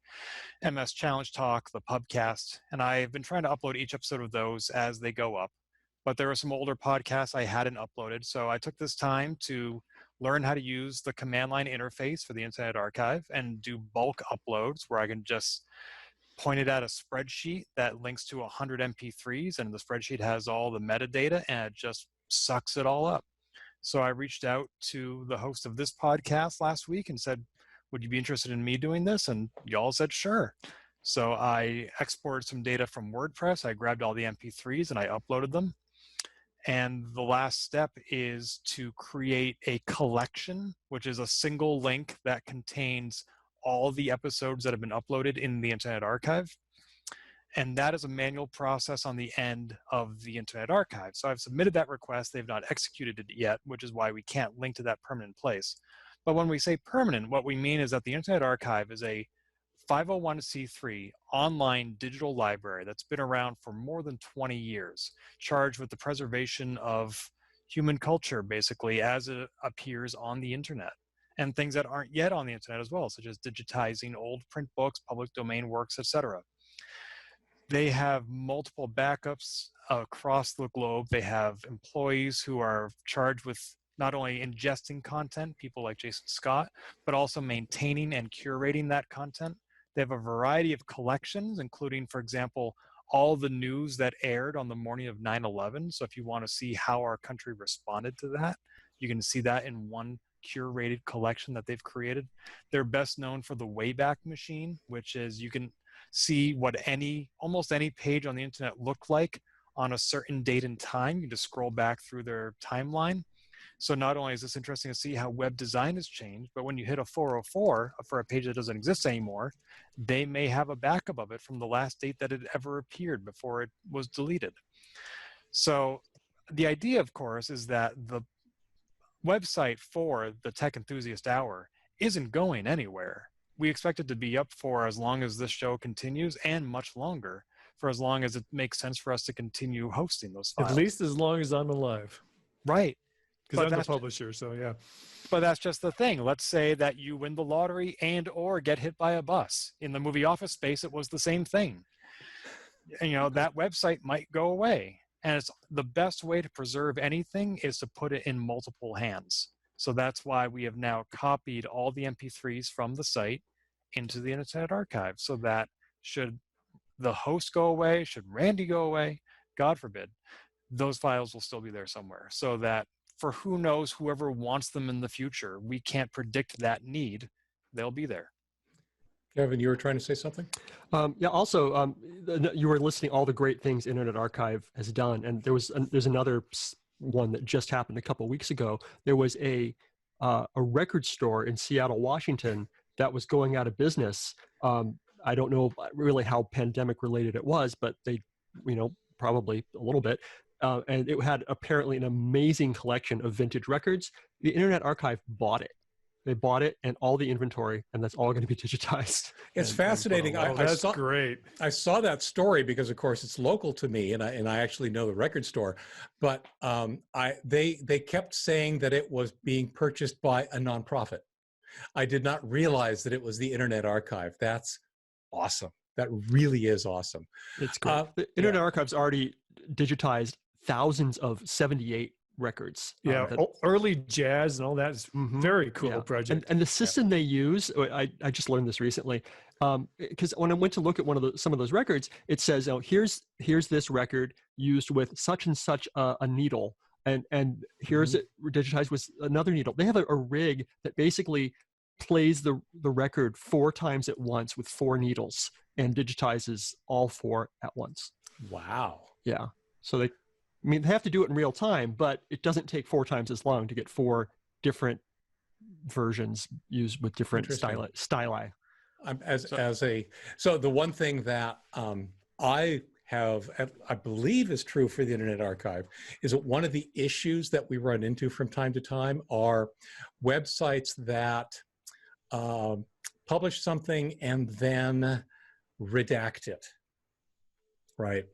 MS Challenge Talk, the Pubcast. And I've been trying to upload each episode of those as they go up. But there were some older podcasts I hadn't uploaded. So I took this time to learn how to use the command line interface for the Internet Archive and do bulk uploads where I can just point it at a spreadsheet that links to 100 MP3s, and the spreadsheet has all the metadata and it just sucks it all up. So I reached out to the host of this podcast last week and said, would you be interested in me doing this? And y'all said, sure. So I exported some data from WordPress. I grabbed all the MP3s and I uploaded them. And the last step is to create a collection, which is a single link that contains all the episodes that have been uploaded in the Internet Archive. And that is a manual process on the end of the Internet Archive. So I've submitted that request. They've not executed it yet, which is why we can't link to that permanent place. But when we say permanent, what we mean is that the Internet Archive is a 501c3 online digital library that's been around for more than 20 years, charged with the preservation of human culture, basically, as it appears on the internet, and things that aren't yet on the internet as well, such as digitizing old print books, public domain works, etc. They have multiple backups across the globe. They have employees who are charged with not only ingesting content, people like Jason Scott, but also maintaining and curating that content. They have a variety of collections, including, for example, all the news that aired on the morning of 9/11. So if you want to see how our country responded to that, you can see that in one curated collection that they've created. They're best known for the Wayback Machine, which is you can see what almost any page on the internet looked like on a certain date and time. You just scroll back through their timeline. So not only is this interesting to see how web design has changed, but when you hit a 404 for a page that doesn't exist anymore, they may have a backup of it from the last date that it ever appeared before it was deleted. So the idea, of course, is that the website for the Tech Enthusiast Hour isn't going anywhere. We expect it to be up for as long as this show continues, and much longer, for as long as it makes sense for us to continue hosting those files. At least as long as I'm alive. Right. Because I'm the publisher, so yeah. But that's just the thing. Let's say that you win the lottery and or get hit by a bus. In the movie Office Space, it was the same thing. And, that website might go away. And it's the best way to preserve anything is to put it in multiple hands. So that's why we have now copied all the MP3s from the site into the Internet Archive, so that should the host go away, should Randy go away, God forbid, those files will still be there somewhere, so that for who knows, whoever wants them in the future, we can't predict that need, they'll be there. Kevin, you were trying to say something? Yeah. Also, you were listing all the great things Internet Archive has done, and there's another one that just happened a couple of weeks ago. There was a record store in Seattle, Washington, that was going out of business. I don't know really how pandemic related it was, but they, probably a little bit. And it had apparently an amazing collection of vintage records. The Internet Archive bought it. They bought it and all the inventory, and that's all going to be digitized. It's fascinating. That's great. I saw that story because, of course, it's local to me, and I actually know the record store. But they kept saying that it was being purchased by a nonprofit. I did not realize that it was the Internet Archive. That's awesome. That really is awesome. It's great. The Internet Archive's already digitized thousands of 78 records. Yeah, early jazz and all that is very cool project. And the system they use, I just learned this recently, because when I went to look at some of those records, it says, here's this record used with such and such a needle, and here's it digitized with another needle. They have a rig that basically plays the record 4 times at once with 4 needles and digitizes all 4 at once. Wow. Yeah. So they have to do it in real time, but it doesn't take 4 times as long to get 4 different versions used with different styli. So the one thing that I believe is true for the Internet Archive is that one of the issues that we run into from time to time are websites that publish something and then redact it, right?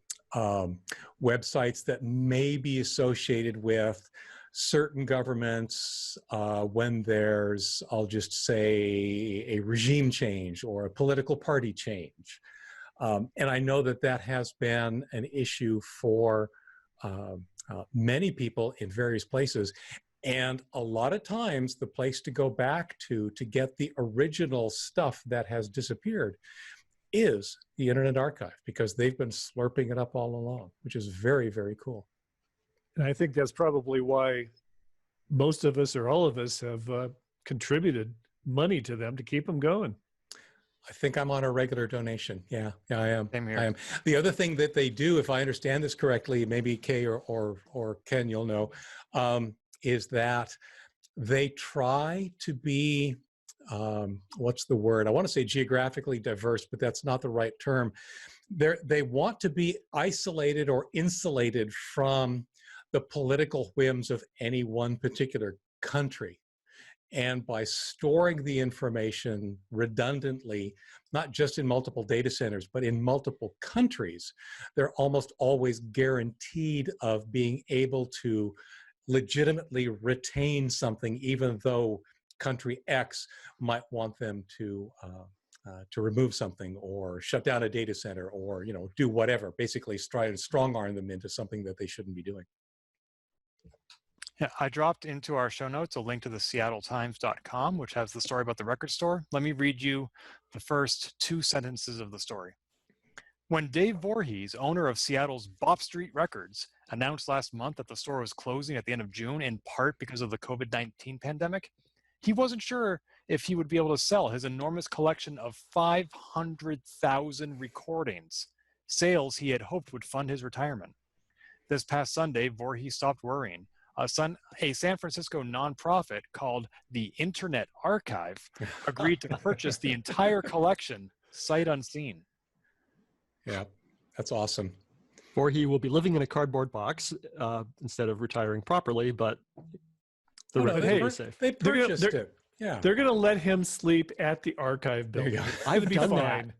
Websites that may be associated with certain governments when there's, I'll just say, a regime change or a political party change. And I know that has been an issue for many people in various places. And a lot of times the place to go back to get the original stuff that has disappeared is the Internet Archive, because they've been slurping it up all along, which is very, very cool. And I think that's probably why most of us or all of us have contributed money to them to keep them going. I think I'm on a regular donation. Yeah, I am. Same here. I am. The other thing that they do, if I understand this correctly, maybe Kay or Ken, you'll know, is that they try to be, what's the word? I want to say geographically diverse, but that's not the right term. they want to be isolated or insulated from the political whims of any one particular country. And by storing the information redundantly, not just in multiple data centers, but in multiple countries, they're almost always guaranteed of being able to legitimately retain something, even though country X might want them to remove something or shut down a data center or, you know, do whatever, basically try to strong arm them into something that they shouldn't be doing. Yeah, I dropped into our show notes a link to the seattletimes.com, which has the story about the record store. Let me read you the first 2 sentences of the story. When Dave Voorhees, owner of Seattle's Bop Street Records, announced last month that the store was closing at the end of June, in part because of the COVID-19 pandemic, he wasn't sure if he would be able to sell his enormous collection of 500,000 recordings, sales he had hoped would fund his retirement. This past Sunday, Voorhees stopped worrying. A San Francisco nonprofit called the Internet Archive agreed to purchase the entire collection, sight unseen. Yeah, that's awesome. Or he will be living in a cardboard box instead of retiring properly, but the record is safe. They purchased it. Yeah. They're going to let him sleep at the archive There you building. go. I've be done fine.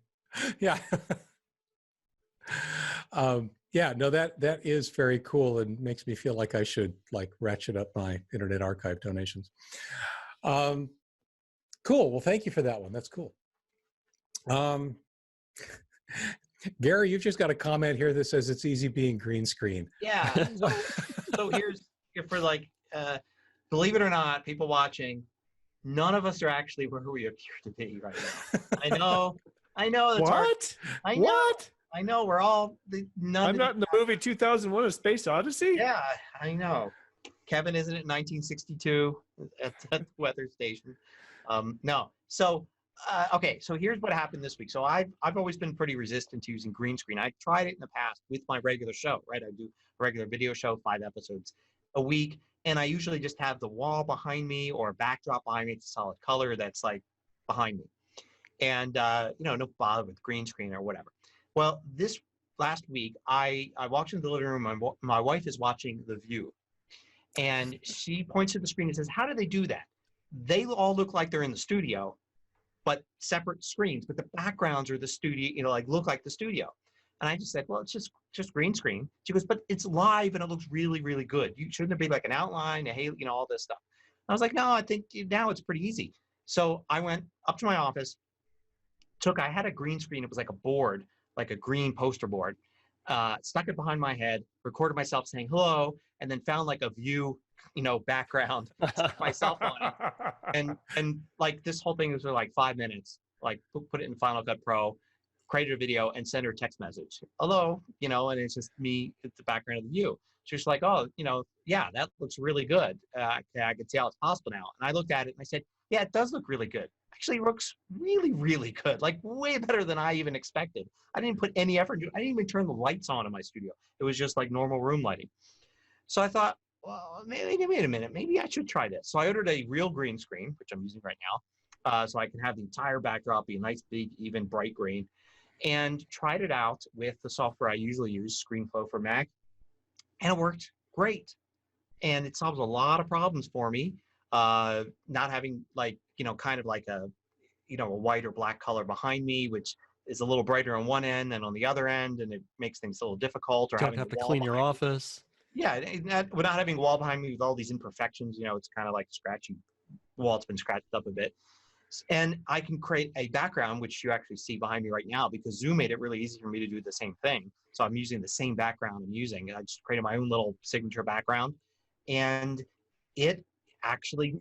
Yeah. Yeah, no, that is very cool and makes me feel like I should like ratchet up my Internet Archive donations. Cool. Well, thank you for that one. That's cool. Gary, you've just got a comment here that says it's easy being green screen. Yeah. So here's for like, believe it or not, people watching, none of us are actually where we appear to be right now. I know. That's hard. What? I know. What? I know. We're all I'm not in the movie 2001: A Space Odyssey. Yeah, I know. Kevin isn't it 1962 at the weather station? No. So okay. So here's what happened this week. So I've always been pretty resistant to using green screen. I tried it in the past with my regular show. Right. I do a regular video show, 5 episodes a week, and I usually just have the wall behind me or a backdrop behind me. It's a solid color that's like behind me, and no bother with green screen or whatever. Well, this last week, I walked into the living room. My wife is watching The View, and she points to the screen and says, "How do they do that? They all look like they're in the studio, but separate screens. But the backgrounds are the studio, like look like the studio." And I just said, "Well, it's just green screen." She goes, "But it's live and it looks really, really good. Shouldn't it be like an outline, all this stuff?" I was like, "No, I think now it's pretty easy." So I went up to my office. I had a green screen. It was like a board, like a green poster board, stuck it behind my head, recorded myself saying hello, and then found like a View, background, stuck myself on it. And like this whole thing was for like 5 minutes, like put it in Final Cut Pro, created a video and sent her a text message. Hello, and it's just me at the background of The View. She's like, "Oh, yeah, that looks really good. I can see how it's possible now." And I looked at it and I said, "Yeah, it does look really good. Actually, it looks really, really good, like way better than I even expected. I didn't put any effort into it. I didn't even turn the lights on in my studio. It was just like normal room lighting." So I thought, well, wait a minute, maybe I should try this. So I ordered a real green screen, which I'm using right now, so I can have the entire backdrop be a nice, big, even, bright green, and tried it out with the software I usually use, ScreenFlow for Mac, and it worked great. And it solves a lot of problems for me, not having like, kind of like a white or black color behind me, which is a little brighter on one end than on the other end, and it makes things a little difficult. Or Don't have to clean your office. Yeah, without having a wall behind me with all these imperfections, it's kind of like a scratchy wall. It's been scratched up a bit. And I can create a background, which you actually see behind me right now, because Zoom made it really easy for me to do the same thing. So I'm using the same background I'm using. I just created my own little signature background. And it actually,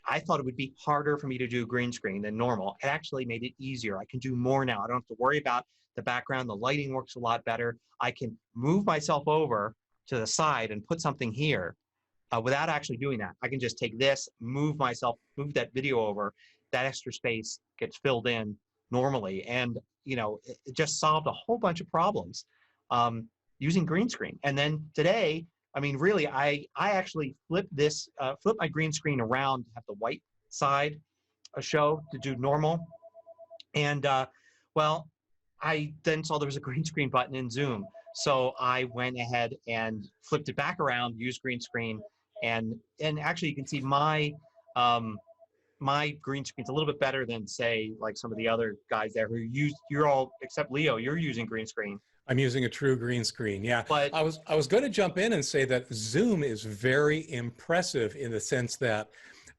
I thought it would be harder for me to do green screen than normal. It actually made it easier. I can do more now. I don't have to worry about the background. The lighting works a lot better. I can move myself over to the side and put something here without actually doing that. I can just take this, move that video over. That extra space gets filled in normally. And, it just solved a whole bunch of problems using green screen. And then today, really, I actually flip my green screen around to have the white side show to do normal. And, I then saw there was a green screen button in Zoom. So I went ahead and flipped it back around, used green screen, and actually you can see my green screen's a little bit better than, say, like some of the other guys there who you're all, except Leo, you're using green screen. I'm using a true green screen. Yeah, But I was going to jump in and say that Zoom is very impressive in the sense that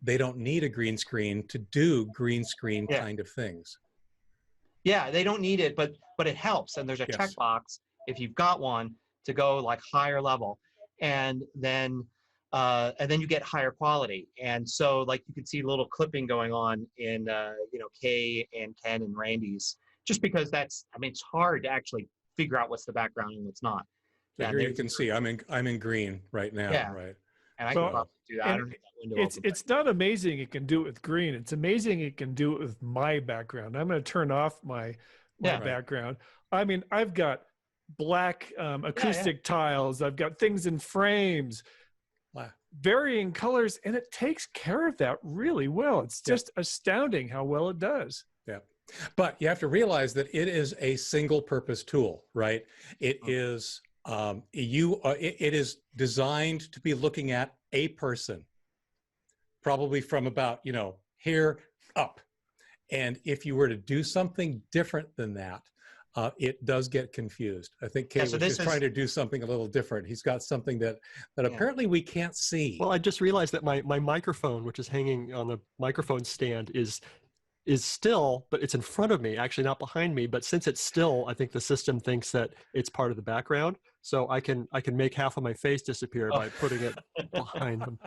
they don't need a green screen to do green screen kind of things. yeah, they don't need it, but it helps. And there's a checkbox if you've got one to go like higher level, and then you get higher quality. And so like you can see a little clipping going on in Kay and Ken and Randy's, just because that's, I mean, it's hard to actually figure out what's the background and what's not. So here you can see I'm in green right now. Yeah. Right. And I can probably do that. I don't need that window open, it's not amazing it can do it with green. It's amazing it can do it with my background. I'm going to turn off my background. I mean, I've got black acoustic tiles. I've got things in frames, varying colors, and it takes care of that really well. It's just astounding how well it does. Yeah. But you have to realize that it is a single purpose tool, right? It is it is designed to be looking at a person, probably from about, here up. And if you were to do something different than that, it does get confused. I think Kay was just trying to do something a little different. He's got something that apparently we can't see. Well, I just realized that my microphone, which is hanging on the microphone stand, is still, but it's in front of me, actually not behind me. But since it's still, I think the system thinks that it's part of the background. So I can make half of my face disappear by putting it behind them.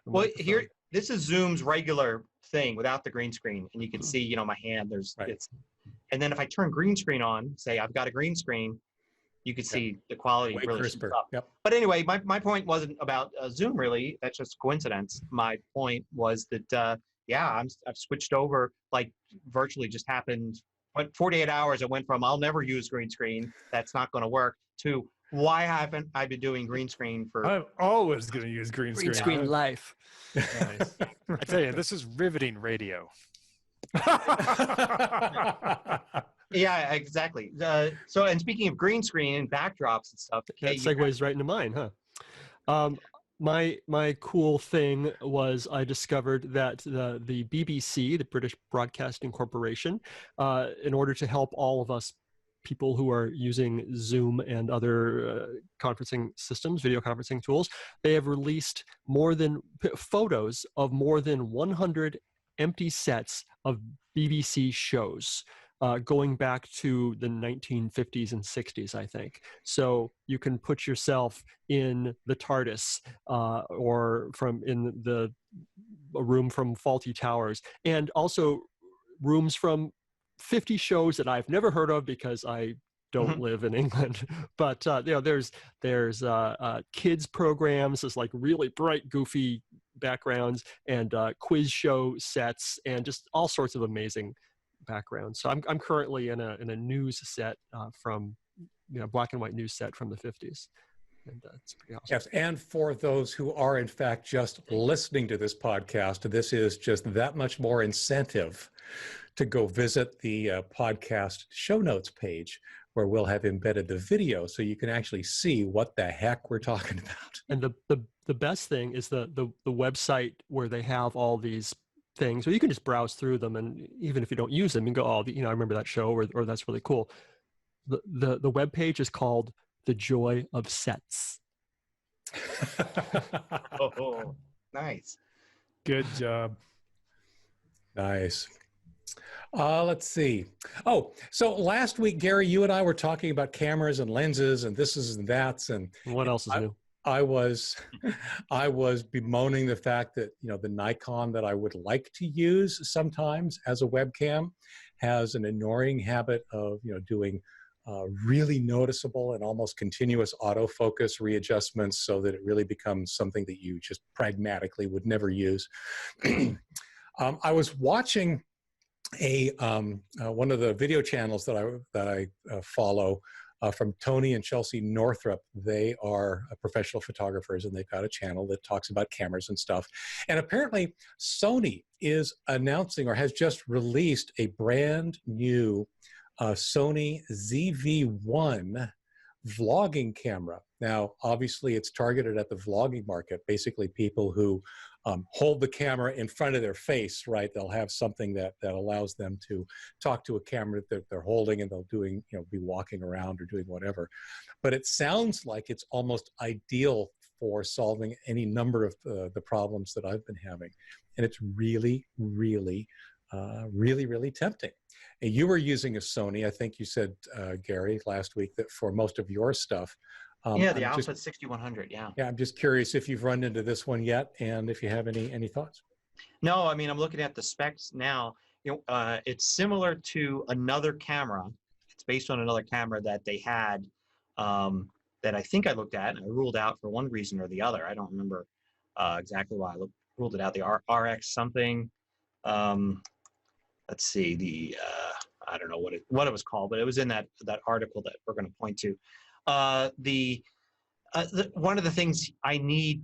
Well, here, this is Zoom's regular thing without the green screen, and you can see, my hand. And then if I turn green screen on, say I've got a green screen, you can see the quality really crisper. Up. But anyway, my point wasn't about Zoom really. That's just coincidence. My point was that I've switched over, like virtually just happened. But 48 hours, it went from I'll never use green screen, that's not going to work, to why haven't I been doing green screen for? I'm always going to use green screen. Green screen life. Nice. I tell you, this is riveting radio. Yeah, exactly. So, and speaking of green screen and backdrops and stuff, that segues right into mine, huh? My cool thing was I discovered that the BBC, the British Broadcasting Corporation, in order to help all of us people who are using Zoom and other conferencing systems, video conferencing tools, they have released photos of more than 100 empty sets of BBC shows. Going back to the 1950s and 60s, I think. So you can put yourself in the TARDIS or in a room from Faulty Towers, and also rooms from 50 shows that I've never heard of because I don't live in England. But there's kids programs, there's like really bright, goofy backgrounds, and quiz show sets, and just all sorts of amazing backgrounds. So I'm currently in a news set from black and white news set from the 50s, and it's pretty awesome. Yes, and for those who are in fact just listening to this podcast, this is just that much more incentive to go visit the podcast show notes page, where we'll have embedded the video so you can actually see what the heck we're talking about. And the best thing is the website where they have all these things, or you can just browse through them, and even if you don't use them, you can go, oh, I remember that show, or that's really cool. The web page is called The Joy of Sets. Oh, nice. Good job. Nice. Let's see. Oh, so last week, Gary, you and I were talking about cameras and lenses and this and that's, and what else is new? I was bemoaning the fact that, the Nikon that I would like to use sometimes as a webcam has an annoying habit of, doing really noticeable and almost continuous autofocus readjustments, so that it really becomes something that you just pragmatically would never use. I was watching one of the video channels that I follow, from Tony and Chelsea Northrup. They are professional photographers, and they've got a channel that talks about cameras and stuff. And apparently Sony is announcing, or has just released, a brand new a Sony ZV-1 vlogging camera. Now, obviously, it's targeted at the vlogging market, basically people who hold the camera in front of their face, right? They'll have something that allows them to talk to a camera that they're holding, and they'll be walking around or doing whatever. But it sounds like it's almost ideal for solving any number of the problems that I've been having. And it's really, really, really tempting. And you were using a Sony, I think you said, Gary, last week, that for most of your stuff. Yeah, the Alpha 6100, yeah. Yeah, I'm just curious if you've run into this one yet, and if you have any thoughts. No, I mean, I'm looking at the specs now. It's similar to another camera. It's based on another camera that they had that I think I looked at and I ruled out for one reason or the other. I don't remember exactly why I ruled it out. The RX something. Let's see, I don't know what it was called, but it was in that article that we're going to point to. One of the things I need,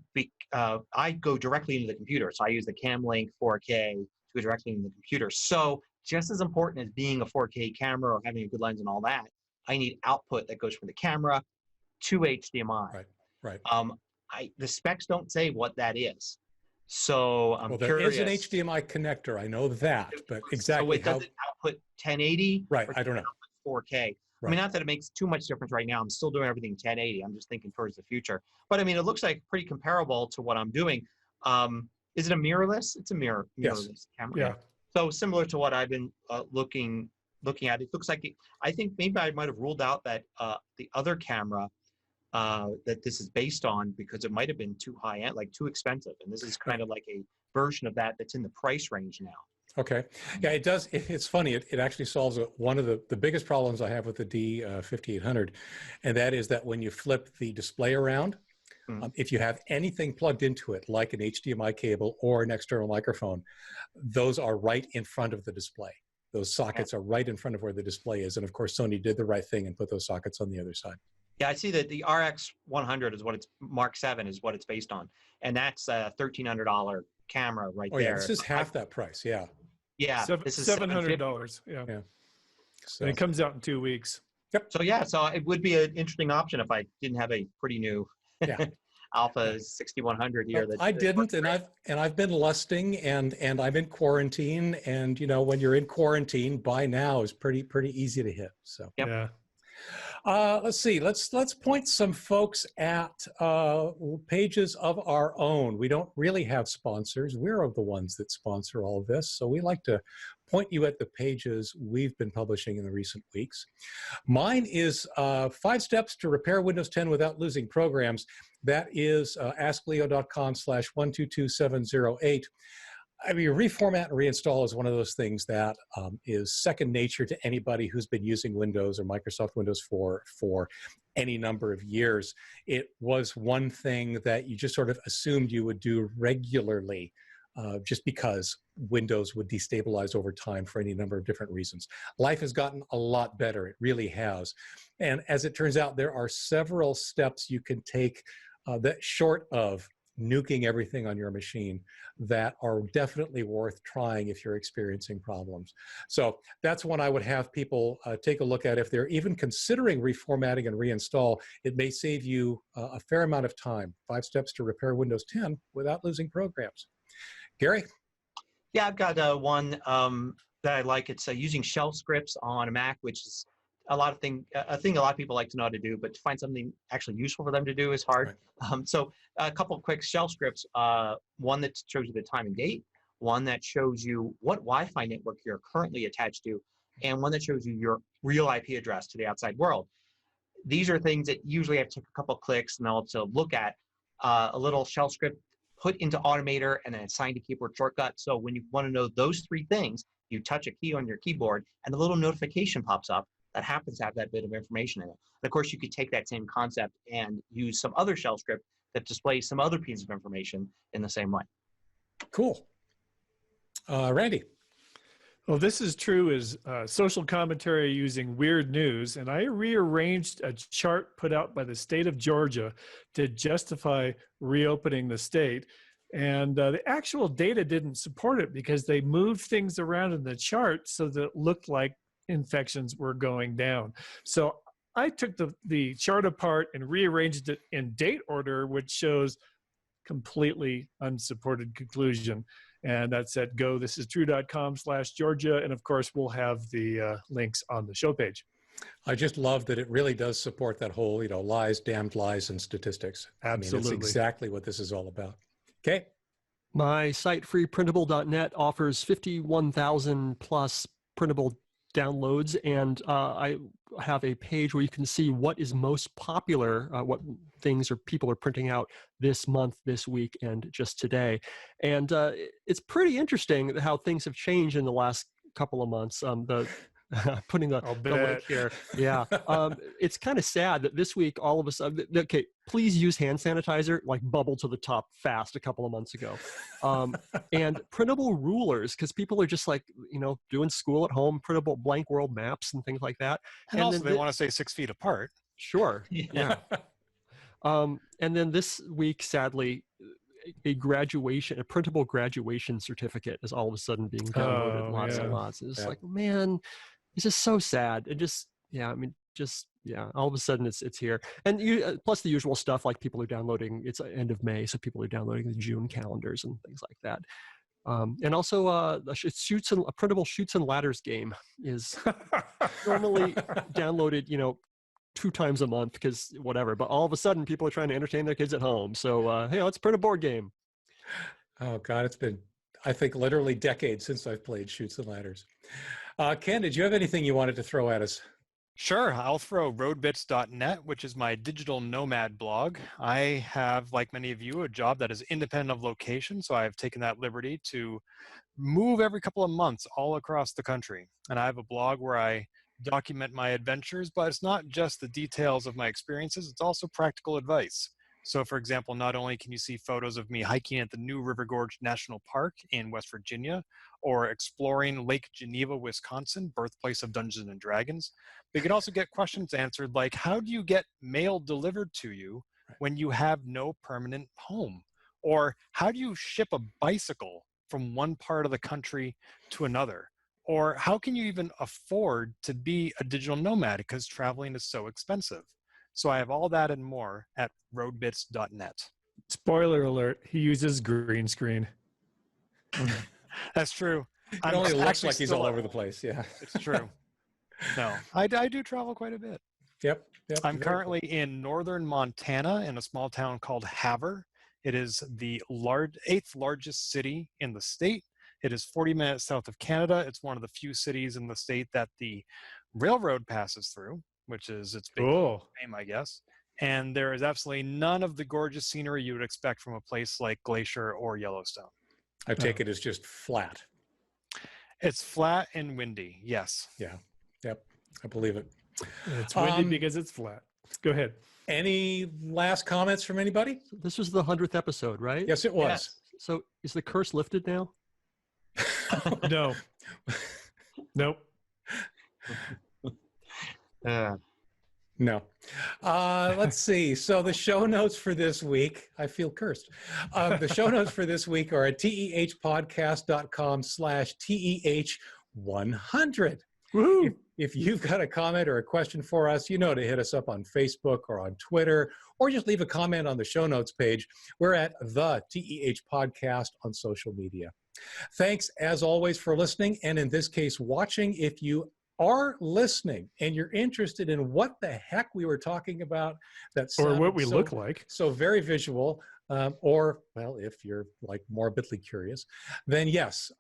I go directly into the computer. So I use the CamLink 4K to go directly into the computer. So just as important as being a 4K camera or having a good lens and all that, I need output that goes from the camera to HDMI. Right. The specs don't say what that is. So I'm curious. There is an HDMI connector. I know that, but exactly so it doesn't output 1080. Right. I don't know. 4K. Right. I mean, not that it makes too much difference right now. I'm still doing everything 1080. I'm just thinking towards the future. But I mean, it looks like pretty comparable to what I'm doing. Is it a mirrorless? It's a mirrorless camera. Yeah. So similar to what I've been looking at. It looks like I think maybe I might have ruled out that the other camera that this is based on because it might have been too high end, like too expensive. And this is kind of like a version of that that's in the price range now. Okay. Yeah, it does. It's funny. It actually solves one of the biggest problems I have with the D5800, and that is that when you flip the display around, if you have anything plugged into it, like an HDMI cable or an external microphone, those are right in front of the display. Those sockets are right in front of where the display is. And of course, Sony did the right thing and put those sockets on the other side. Yeah, I see that the RX 100 is what it's Mark 7 is what it's based on, and that's a $1,300 camera right there. Oh yeah, this is half that price. Yeah. Yeah, this is $700. Yeah. So, and it comes out in 2 weeks. Yep. So yeah, so it would be an interesting option if I didn't have a pretty new Alpha 6100 here. I didn't, and I've been lusting, and I'm in quarantine, and when you're in quarantine, buy now is pretty easy to hit. So yeah. Let's see. Let's point some folks at pages of our own. We don't really have sponsors. We're the ones that sponsor all of this, so we like to point you at the pages we've been publishing in the recent weeks. Mine is 5 Steps to Repair Windows 10 Without Losing Programs. That is askleo.com/122708. I mean, reformat and reinstall is one of those things that is second nature to anybody who's been using Windows or Microsoft Windows for any number of years. It was one thing that you just sort of assumed you would do regularly, just because Windows would destabilize over time for any number of different reasons. Life has gotten a lot better. It really has. And as it turns out, there are several steps you can take that short of nuking everything on your machine that are definitely worth trying if you're experiencing problems. So that's one I would have people take a look at. If they're even considering reformatting and reinstall, it may save you a fair amount of time. 5 Steps to Repair Windows 10 Without Losing Programs. Gary? Yeah, I've got one that I like. It's using shell scripts on a Mac, which is a thing a lot of people like to know how to do, but to find something actually useful for them to do is hard. Right. So a couple of quick shell scripts, one that shows you the time and date, one that shows you what Wi-Fi network you're currently attached to, and one that shows you your real IP address to the outside world. These are things that usually have to take a couple of clicks and also look at. A little shell script put into Automator and then assigned a keyboard shortcut. So when you want to know those 3 things, you touch a key on your keyboard and a little notification pops up that happens to have that bit of information in it. And of course, you could take that same concept and use some other shell script that displays some other piece of information in the same way. Cool. Randy? Well, this is true as social commentary using weird news, and I rearranged a chart put out by the state of Georgia to justify reopening the state. And the actual data didn't support it because they moved things around in the chart so that it looked like infections were going down. So I took the chart apart and rearranged it in date order, which shows completely unsupported conclusion. And that's at gothissistrue.com/Georgia. And of course, we'll have the links on the show page. I just love that it really does support that whole, lies, damned lies, and statistics. Absolutely. I mean, it's exactly what this is all about. Okay. My site, freeprintable.net, offers 51,000 plus printable downloads, and I have a page where you can see what is most popular, what things or people are printing out this month, this week, and just today. And it's pretty interesting how things have changed in the last couple of months. Putting the link here. Yeah. It's kind of sad that this week, all of a sudden, okay, please use hand sanitizer, like bubble to the top fast a couple of months ago. And printable rulers, because people are just like, doing school at home, printable blank world maps and things like that. And also they want to stay 6 feet apart. Sure. Yeah. And then this week, sadly, a printable graduation certificate is all of a sudden being downloaded lots and lots. It's like, man, it's just so sad. It just, all of a sudden it's here. And plus the usual stuff, like people are downloading, it's end of May, so people are downloading the June calendars and things like that. And also a printable Chutes and Ladders game is normally downloaded, 2 times a month because whatever, but all of a sudden people are trying to entertain their kids at home. So, hey, let's print a board game. Oh God, it's been, I think, literally decades since I've played Chutes and Ladders. Ken, did you have anything you wanted to throw at us? Sure. I'll throw roadbits.net, which is my digital nomad blog. I have, like many of you, a job that is independent of location. So I've taken that liberty to move every couple of months all across the country. And I have a blog where I document my adventures, but it's not just the details of my experiences, it's also practical advice. So for example, not only can you see photos of me hiking at the New River Gorge National Park in West Virginia, or exploring Lake Geneva, Wisconsin, birthplace of Dungeons and Dragons, but you can also get questions answered like, how do you get mail delivered to you when you have no permanent home? Or how do you ship a bicycle from one part of the country to another? Or how can you even afford to be a digital nomad because traveling is so expensive? So I have all that and more at roadbits.net. Spoiler alert, he uses green screen. That's true. It only looks like he's all over the place. Yeah, it's true. No, I do travel quite a bit. Yep. I'm currently in northern Montana in a small town called Havre. It is the 8th largest city in the state. It is 40 minutes south of Canada. It's one of the few cities in the state that the railroad passes through, which is its big name, I guess. And there is absolutely none of the gorgeous scenery you would expect from a place like Glacier or Yellowstone. I take it as just flat. It's flat and windy, yes. Yeah, yep, I believe it. It's windy because it's flat. Go ahead. Any last comments from anybody? This was the 100th episode, right? Yes, it was. Yes. So is the curse lifted now? No. Nope. No. Let's see. So the show notes for this week, I feel cursed. The show notes for this week are at tehpodcast.com/TEH100. Woohoo! If you've got a comment or a question for us, you know to hit us up on Facebook or on Twitter, or just leave a comment on the show notes page. We're at the TEH Podcast on social media. Thanks, as always, for listening, and in this case, watching. If you are listening and you're interested in what the heck we were talking about, or what we look like, so very visual, or, well, if you're like morbidly curious, then yes,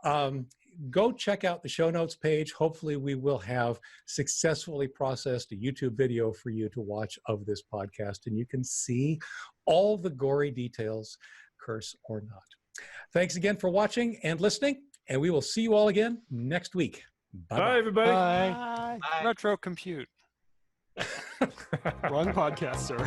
go check out the show notes page. Hopefully we will have successfully processed a YouTube video for you to watch of this podcast, and you can see all the gory details, curse or not. Thanks again for watching and listening, and we will see you all again next week. Bye-bye. Bye, everybody. Bye. Retro compute. Wrong podcast, sir.